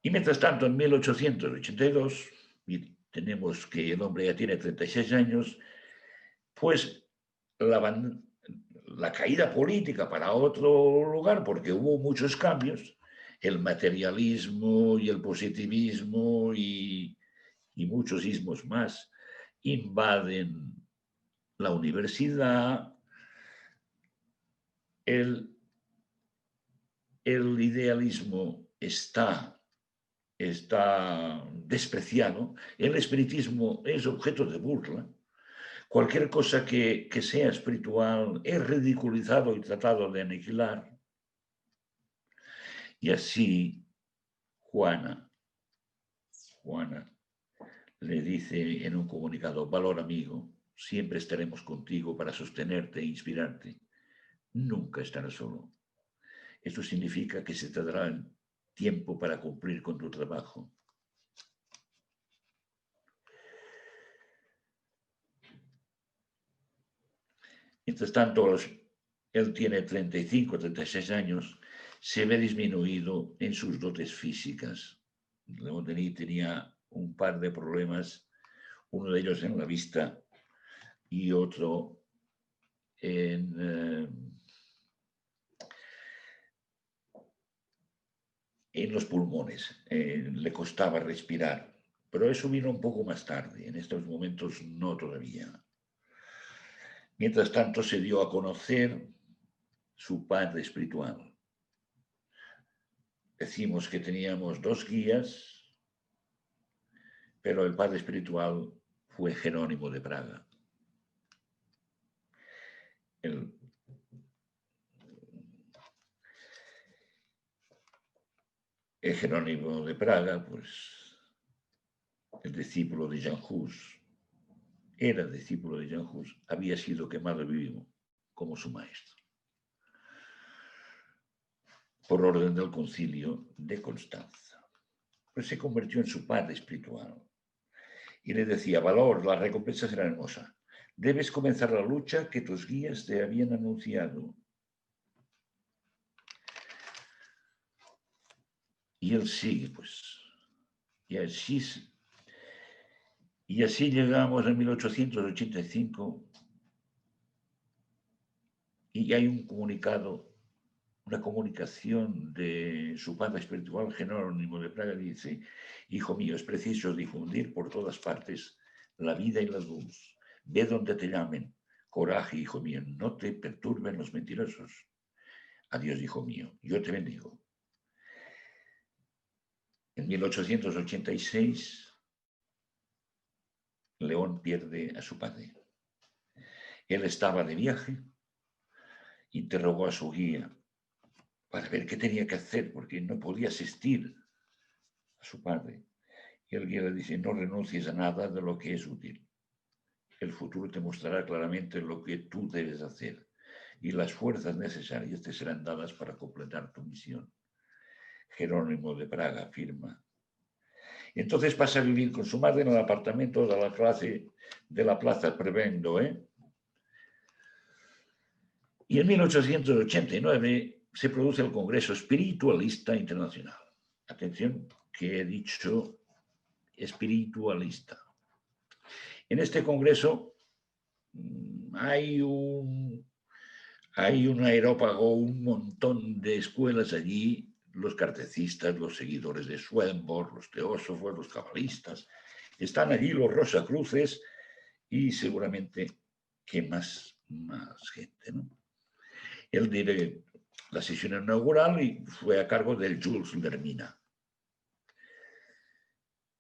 Y mientras tanto, en 1882, y tenemos que el hombre ya tiene 36 años, pues la caída política para otro lugar, porque hubo muchos cambios, el materialismo y el positivismo y y muchos ismos más invaden la universidad, el idealismo está despreciado, el espiritismo es objeto de burla, cualquier cosa que sea espiritual es ridiculizado y tratado de aniquilar. Y así Juana le dice en un comunicado: valor amigo, siempre estaremos contigo para sostenerte e inspirarte. Nunca estarás solo. Esto significa que se te dará el tiempo para cumplir con tu trabajo. Mientras tanto, él tiene 35, 36 años, se ve disminuido en sus dotes físicas. León Denis tenía un par de problemas, uno de ellos en la vista y otro en los pulmones. Le costaba respirar, pero eso vino un poco más tarde. En estos momentos no todavía. Mientras tanto, se dio a conocer su padre espiritual. Decimos que teníamos 2 guías, pero el padre espiritual fue Jerónimo de Praga. El Jerónimo de Praga, pues, el discípulo de Jan Hus, era discípulo de Jan Hus, había sido quemado vivo como su maestro, por orden del concilio de Constanza. Pues se convirtió en su padre espiritual y le decía: valor, la recompensa será hermosa. Debes comenzar la lucha que tus guías te habían anunciado. Y él sigue, pues. Y así llegamos a 1885 y hay un comunicado, una comunicación de su padre espiritual, Jerónimo de Praga. Dice: hijo mío, es preciso difundir por todas partes la vida y la luz. Ve donde te llamen. Coraje, hijo mío, no te perturben los mentirosos. Adiós, hijo mío, yo te bendigo. En 1886, León pierde a su padre. Él estaba de viaje, interrogó a su guía para ver qué tenía que hacer, porque no podía asistir a su padre. Y el guía le dice: no renuncies a nada de lo que es útil. El futuro te mostrará claramente lo que tú debes hacer y las fuerzas necesarias te serán dadas para completar tu misión. Jerónimo de Praga afirma. Entonces pasa a vivir con su madre en el apartamento de la clase de la Plaza Prebendo, Y en 1889 se produce el Congreso Espiritualista Internacional. Atención, que he dicho espiritualista. En este congreso hay un aerópago, un montón de escuelas allí, los cartecistas, los seguidores de Swedenborg, los teósofos, los cabalistas, están allí los rosacruces y seguramente que más gente, ¿no? Él dirige la sesión inaugural y fue a cargo del Jules Lermina.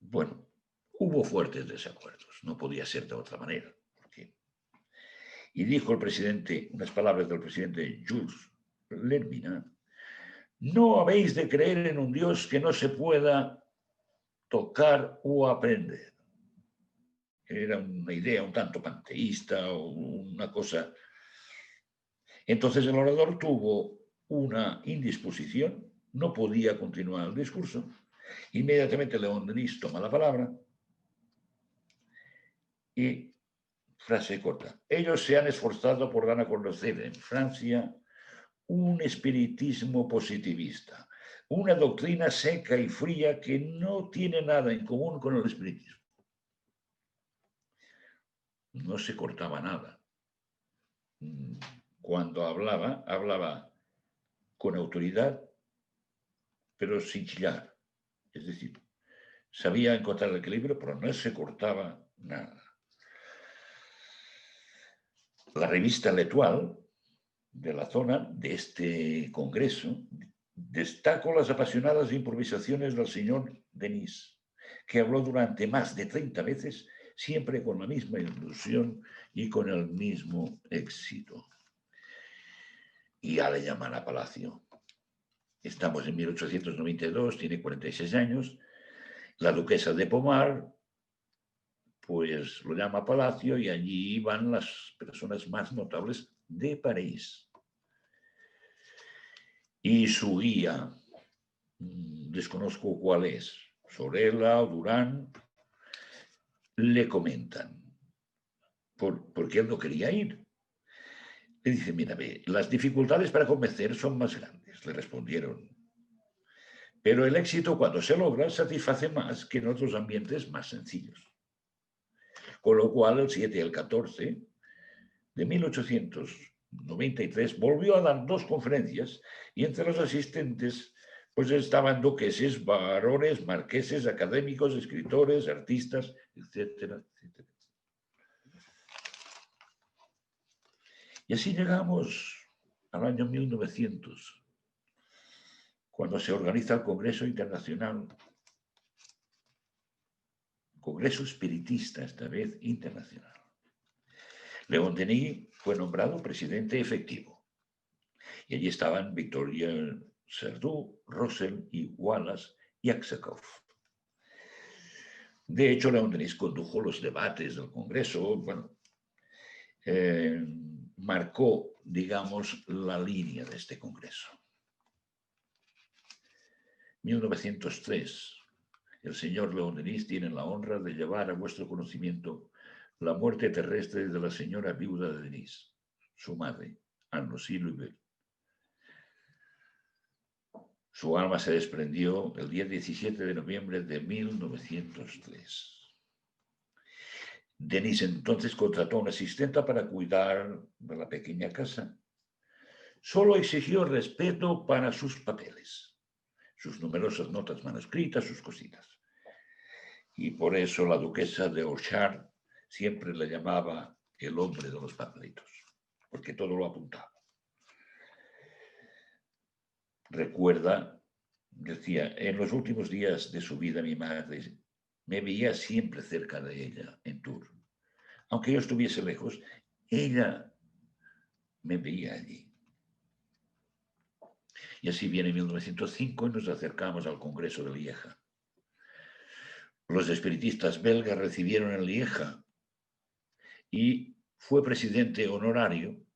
Bueno, hubo fuertes desacuerdos, no podía ser de otra manera. Y dijo el presidente, unas palabras del presidente Jules Lermina: no habéis de creer en un Dios que no se pueda tocar o aprender. Era una idea un tanto panteísta o una cosa. Entonces el orador tuvo una indisposición, no podía continuar el discurso. Inmediatamente León Denis toma la palabra y, frase corta: ellos se han esforzado por dar a conocer en Francia un espiritismo positivista, una doctrina seca y fría que no tiene nada en común con el espiritismo. No se cortaba nada. Cuando hablaba con autoridad, pero sin chillar. Es decir, sabía encontrar el equilibrio, pero no se cortaba nada. La revista L'Etoile de la zona de este congreso destacó las apasionadas improvisaciones del señor Denis, que habló durante más de 30 veces, siempre con la misma ilusión y con el mismo éxito. Y ya le llaman a Palacio. Estamos en 1892, tiene 46 años. La duquesa de Pomar, pues lo llama a Palacio y allí van las personas más notables de París. Y su guía, desconozco cuál es, Sorella o Durán, le comentan, porque él no quería ir. Le dice, mira, ve, las dificultades para convencer son más grandes, le respondieron. Pero el éxito, cuando se logra, satisface más que en otros ambientes más sencillos. Con lo cual, el 7 y el 14 de 1893 volvió a dar 2 conferencias y entre los asistentes pues estaban duqueses, varones, marqueses, académicos, escritores, artistas, etcétera, etcétera. Y así llegamos al año 1900, cuando se organiza el Congreso Internacional, Congreso Espiritista, esta vez internacional. León Denis fue nombrado presidente efectivo. Y allí estaban Victoria Sardou, Russell y Wallace y Aksakov. De hecho, León Denis condujo los debates del Congreso, bueno, marcó, digamos, la línea de este Congreso. 1903. El señor León Denis tiene la honra de llevar a vuestro conocimiento la muerte terrestre de la señora viuda de Denis, su madre, Anne-Lucie Loubet. Su alma se desprendió el día 17 de noviembre de 1903. Denis entonces contrató a una asistenta para cuidar de la pequeña casa. Solo exigió respeto para sus papeles, sus numerosas notas manuscritas, sus cositas. Y por eso la duquesa de Orchard siempre le llamaba el hombre de los papelitos, porque todo lo apuntaba. Recuerda, decía, en los últimos días de su vida mi madre me veía siempre cerca de ella en Tours. Aunque yo estuviese lejos, ella me veía allí. Y así viene 1905 y nos acercamos al Congreso de Lieja. Los espiritistas belgas recibieron en Lieja y fue presidente honorario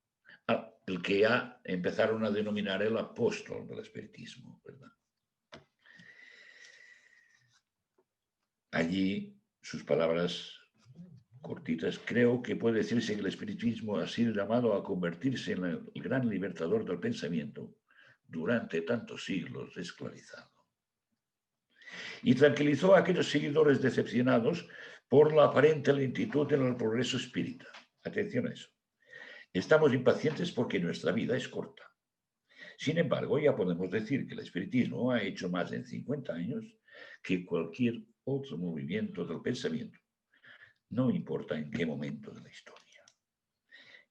el que ya empezaron a denominar el apóstol del espiritismo, ¿verdad? Allí sus palabras cortitas, creo que puede decirse que el espiritismo ha sido llamado a convertirse en el gran libertador del pensamiento durante tantos siglos esclavizado. Y tranquilizó a aquellos seguidores decepcionados por la aparente lentitud en el progreso espírita. Atención a eso. Estamos impacientes porque nuestra vida es corta. Sin embargo, ya podemos decir que el espiritismo ha hecho más en 50 años que cualquier otro movimiento del pensamiento, no importa en qué momento de la historia.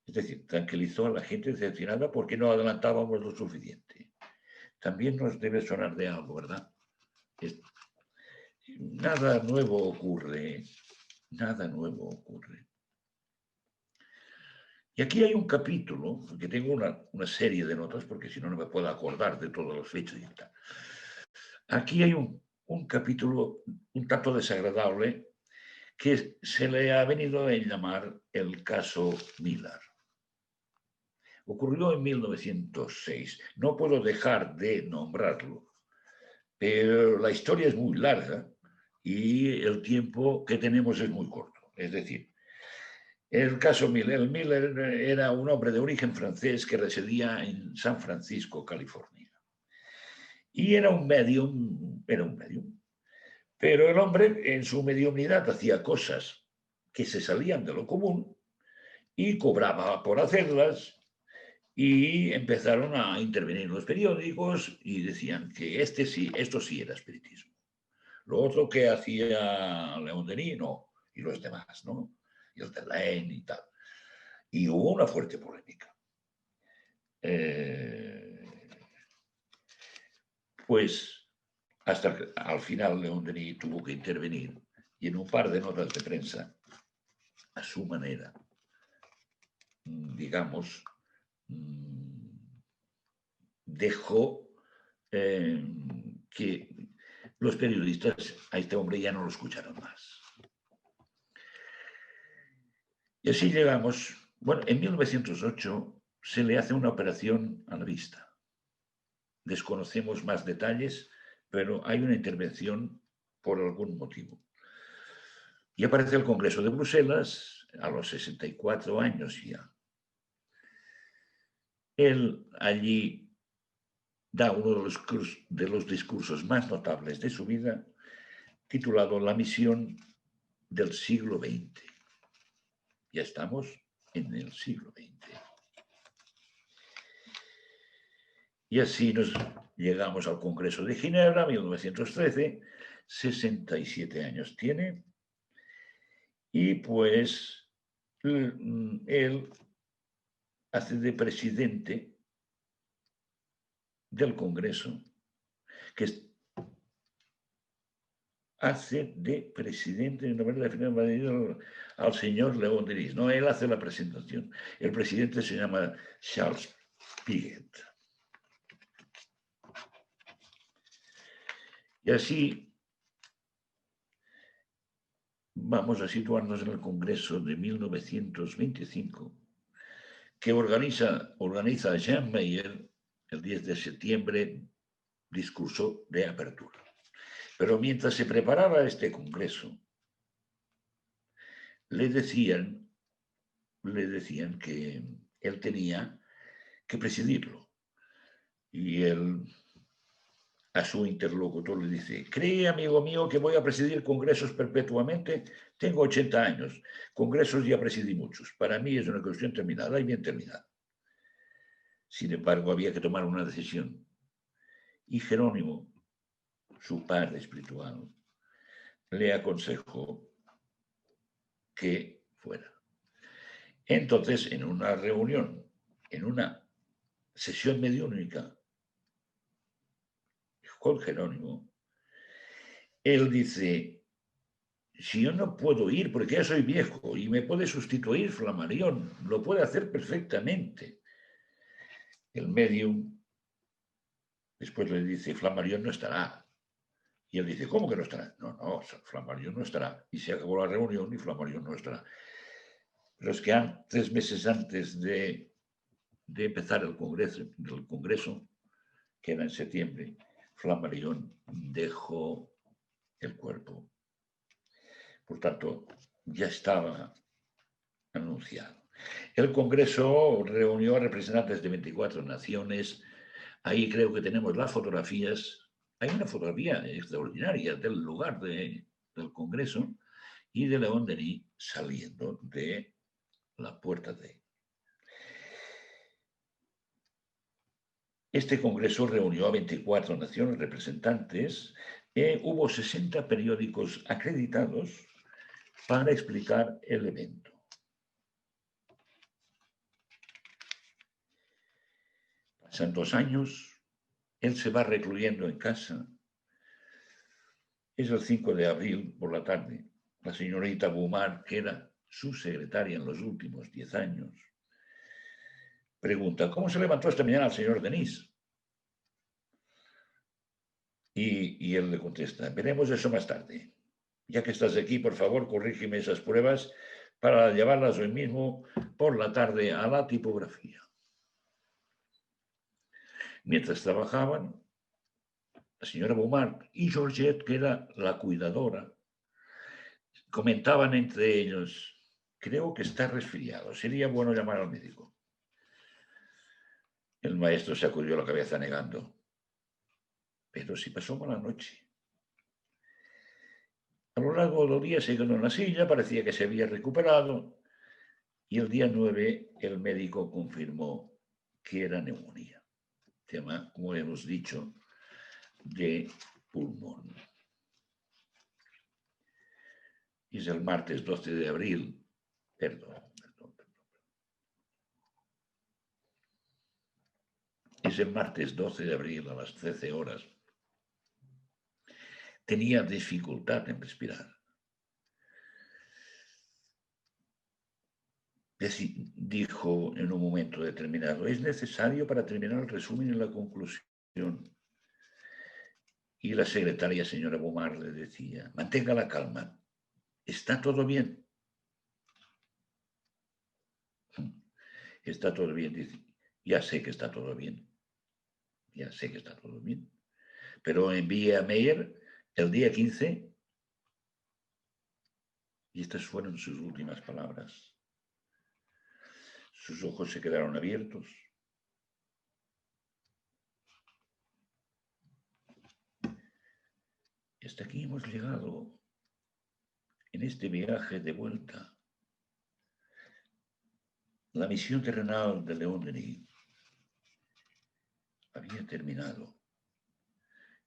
Es decir, tranquilizó a la gente decepcionada porque no adelantábamos lo suficiente. También nos debe sonar de algo, ¿verdad? Nada nuevo ocurre, nada nuevo ocurre. Y aquí hay un capítulo, que tengo una serie de notas, porque si no, no me puedo acordar de todos los hechos y tal. Aquí hay un capítulo un tanto desagradable que se le ha venido a llamar el caso Miller. Ocurrió en 1906. No puedo dejar de nombrarlo, pero la historia es muy larga y el tiempo que tenemos es muy corto. Es decir, el caso Miller. Miller era un hombre de origen francés que residía en San Francisco, California. Y era un medium. Pero el hombre en su mediumnidad hacía cosas que se salían de lo común y cobraba por hacerlas y empezaron a intervenir los periódicos y decían que esto sí era espiritismo. Lo otro que hacía León Denis, no, y los demás, ¿no? Y el Delaine y tal. Y hubo una fuerte polémica. Pues hasta que al final León Denis tuvo que intervenir y en un par de notas de prensa, a su manera, digamos, dejó que los periodistas a este hombre ya no lo escucharon más. Y así llegamos, bueno, en 1908 se le hace una operación a la vista. Desconocemos más detalles, pero hay una intervención por algún motivo. Y aparece el Congreso de Bruselas a los 64 años ya. Él allí da uno de los discursos más notables de su vida, titulado La misión del siglo XX. Ya estamos en el siglo XX. Y así nos llegamos al Congreso de Ginebra, 1913, 67 años tiene, y pues él hace de presidente del Congreso, que hace de presidente de la final al señor León Denis. No, él hace la presentación. El presidente se llama Charles Piguet. Y así vamos a situarnos en el Congreso de 1925, que organiza Jean Meyer el 10 de septiembre, discurso de apertura. Pero mientras se preparaba este congreso, le decían que él tenía que presidirlo. Y él a su interlocutor le dice: ¿cree, amigo mío, que voy a presidir congresos perpetuamente? Tengo 80 años, congresos ya presidí muchos. Para mí es una cuestión terminada y bien terminada. Sin embargo, había que tomar una decisión. Y Jerónimo, su padre espiritual, le aconsejó que fuera. Entonces, en una reunión, en una sesión mediúnica con Jerónimo, él dice: si yo no puedo ir porque ya soy viejo y me puede sustituir Flammarion, lo puede hacer perfectamente. El medium después le dice: Flammarion no estará. Y él dice: ¿cómo que no estará? No, Flammarion no estará. Y se acabó la reunión y Flammarion no estará. Pero es que 3 meses antes de empezar el congreso, que era en septiembre, Flammarion dejó el cuerpo. Por tanto, ya estaba anunciado. El Congreso reunió a representantes de 24 naciones. Ahí creo que tenemos las fotografías. Hay una fotografía extraordinaria del lugar del Congreso y de León Denis saliendo de la puerta de. Este Congreso reunió a 24 naciones representantes. Hubo 60 periódicos acreditados para explicar el evento. Pasan 2 años, él se va recluyendo en casa. Es el 5 de abril por la tarde. La señorita Boumard, que era su secretaria en los últimos 10 años, pregunta: ¿cómo se levantó esta mañana el señor Denis? Y él le contesta: veremos eso más tarde. Ya que estás aquí, por favor, corrígeme esas pruebas para llevarlas hoy mismo por la tarde a la tipografía. Mientras trabajaban, la señora Boumard y Georgette, que era la cuidadora, comentaban entre ellos: creo que está resfriado, sería bueno llamar al médico. El maestro sacudió la cabeza negando: pero si pasó mala noche. A lo largo del día se quedó en la silla, parecía que se había recuperado, y el día 9 el médico confirmó que era neumonía, tema, como hemos dicho, de pulmón. es el martes 12 de abril, perdón. Es el martes 12 de abril a las 13 horas. Tenía dificultad en respirar. Dijo en un momento determinado, es necesario para terminar el resumen y la conclusión. Y la secretaria, señora Bomar, le decía, mantenga la calma, ¿está todo bien? Está todo bien, dice, ya sé que está todo bien, ya sé que está todo bien. Pero envié a Meyer el día 15 y estas fueron sus últimas palabras. Sus ojos se quedaron abiertos. Y hasta aquí hemos llegado en este viaje de vuelta. La misión terrenal de León Denis había terminado.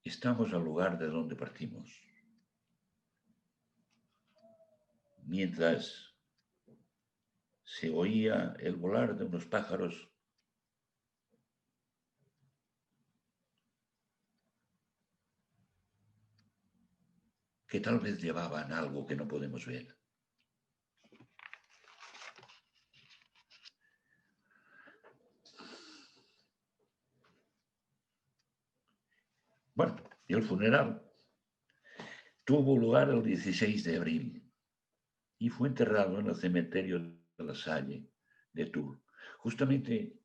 Estamos al lugar de donde partimos. Mientras se oía el volar de unos pájaros, que tal vez llevaban algo que no podemos ver. Bueno, y el funeral tuvo lugar el 16 de abril y fue enterrado en el cementerio de la Salle de Tours. Justamente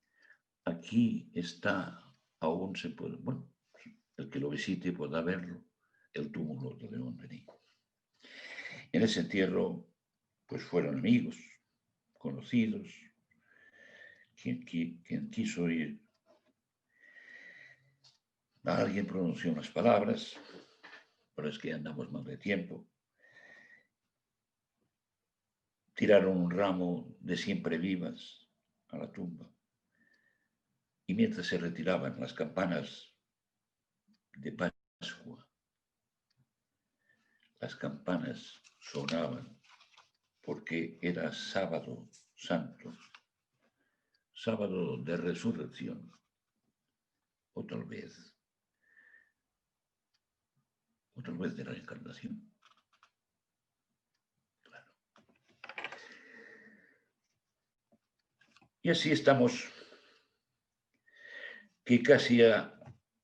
aquí está, aún se puede, bueno, el que lo visite podrá verlo, el túmulo de León Denis. En ese entierro, pues fueron amigos, conocidos, quien quiso ir. Alguien pronunció unas palabras, pero es que andamos mal de tiempo. Tiraron un ramo de siempre vivas a la tumba. Y mientras se retiraban las campanas de Pascua, las campanas sonaban porque era sábado santo, sábado de resurrección, o tal vez de reencarnación. Claro. Y así estamos, que casi ya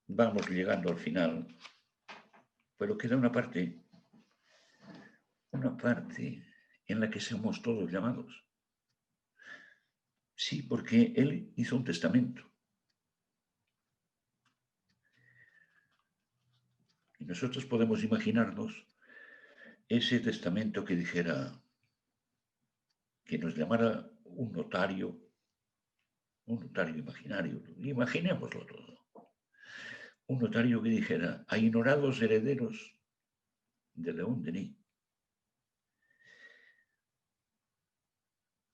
vamos llegando al final, pero queda una parte en la que somos todos llamados. Sí, porque él hizo un testamento. Y nosotros podemos imaginarnos ese testamento que dijera, que nos llamara un notario imaginario, imaginémoslo todo. Un notario que dijera, a ignorados herederos de León Denis.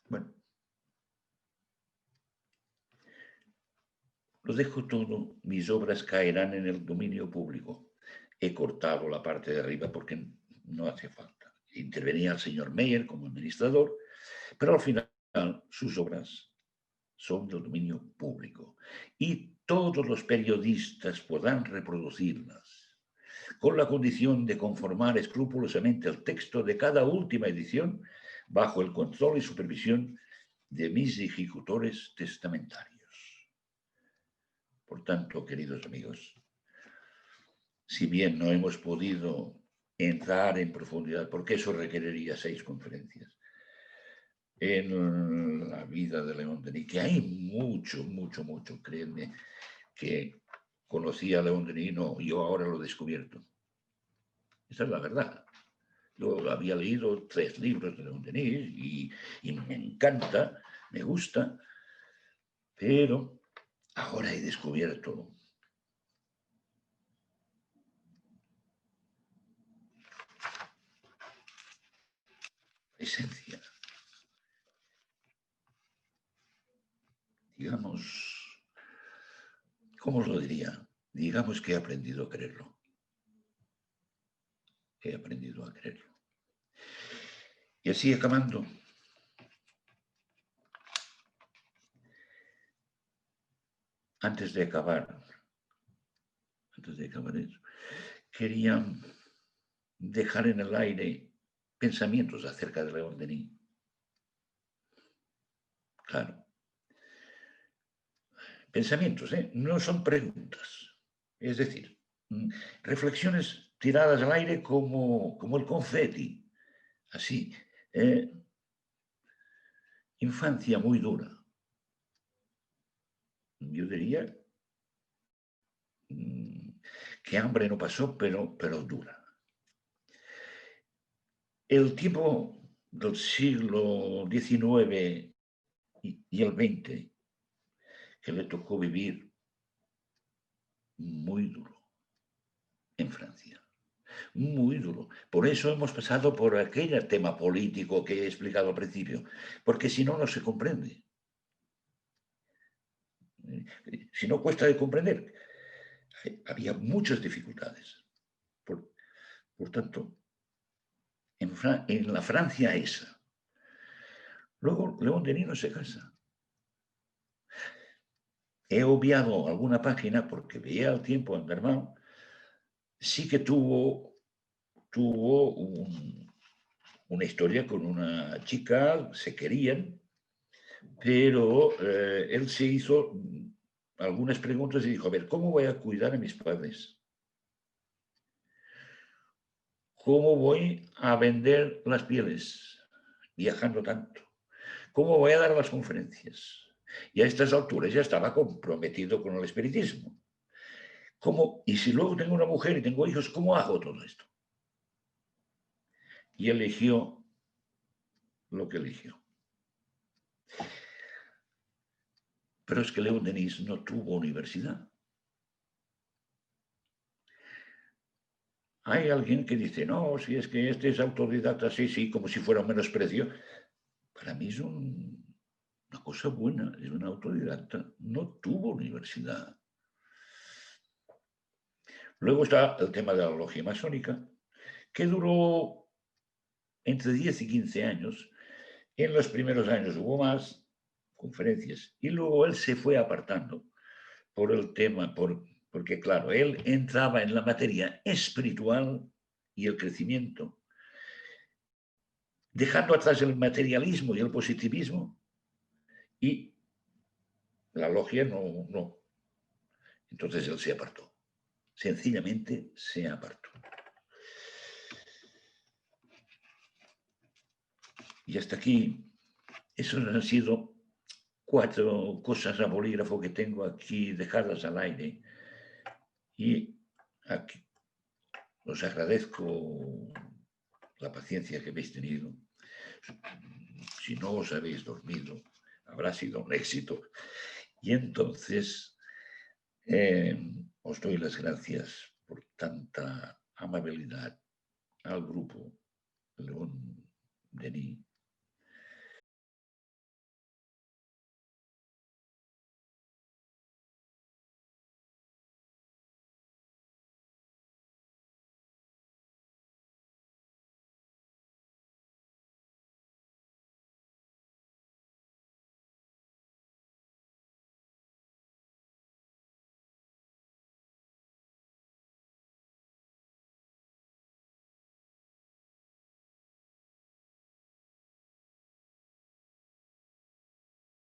Bueno, lo dejo todo, mis obras caerán en el dominio público. He cortado la parte de arriba porque no hace falta. Intervenía el señor Meyer como administrador, pero al final sus obras son del dominio público y todos los periodistas podrán reproducirlas, con la condición de conformar escrupulosamente el texto de cada última edición bajo el control y supervisión de mis ejecutores testamentarios. Por tanto, queridos amigos, si bien no hemos podido entrar en profundidad, porque eso requeriría 6 conferencias, en la vida de León Denis, que hay mucho, créanme, que conocía a León Denis, no, yo ahora lo he descubierto. Esa es la verdad. Yo había leído 3 libros de León Denis y me encanta, me gusta, pero ahora he descubierto la esencia. Digamos, ¿cómo os lo diría? Digamos que he aprendido a quererlo. He aprendido a quererlo. Y así acabando, antes de acabar eso, quería dejar en el aire pensamientos acerca de León Denis. Claro, pensamientos, ¿eh? No son preguntas. Es decir, reflexiones tiradas al aire como el confeti, así. Infancia muy dura. Yo diría que hambre no pasó, pero dura. El tiempo del siglo XIX y el XX que le tocó vivir muy duro en Francia. Muy duro. Por eso hemos pasado por aquel tema político que he explicado al principio, porque si no, no se comprende. Si no, cuesta de comprender. Había muchas dificultades. Por tanto, en la Francia esa. Luego, León Denis no se casa. He obviado alguna página porque veía el tiempo en Germán. Sí que tuvo una historia con una chica, se querían, pero él se hizo algunas preguntas y dijo, a ver, ¿cómo voy a cuidar a mis padres? ¿Cómo voy a vender las pieles viajando tanto? ¿Cómo voy a dar las conferencias? Y a estas alturas ya estaba comprometido con el espiritismo. ¿Cómo? Y si luego tengo una mujer y tengo hijos, ¿cómo hago todo esto? Y eligió lo que eligió. Pero es que León Denis no tuvo universidad. Hay alguien que dice, no, si es que este es autodidacta, sí, sí, como si fuera un menosprecio. Para mí es una cosa buena, es un autodidacta. No tuvo universidad. Luego está el tema de la logia masónica, que duró entre 10 y 15 años. En los primeros años hubo más conferencias y luego él se fue apartando por el tema, porque claro, él entraba en la materia espiritual y el crecimiento, dejando atrás el materialismo y el positivismo, y la logia no. Entonces él se apartó, sencillamente se apartó. Y hasta aquí, esos han sido 4 cosas a bolígrafo que tengo aquí dejadas al aire. Y aquí os agradezco la paciencia que habéis tenido. Si no os habéis dormido, habrá sido un éxito. Y entonces os doy las gracias por tanta amabilidad al grupo León Denis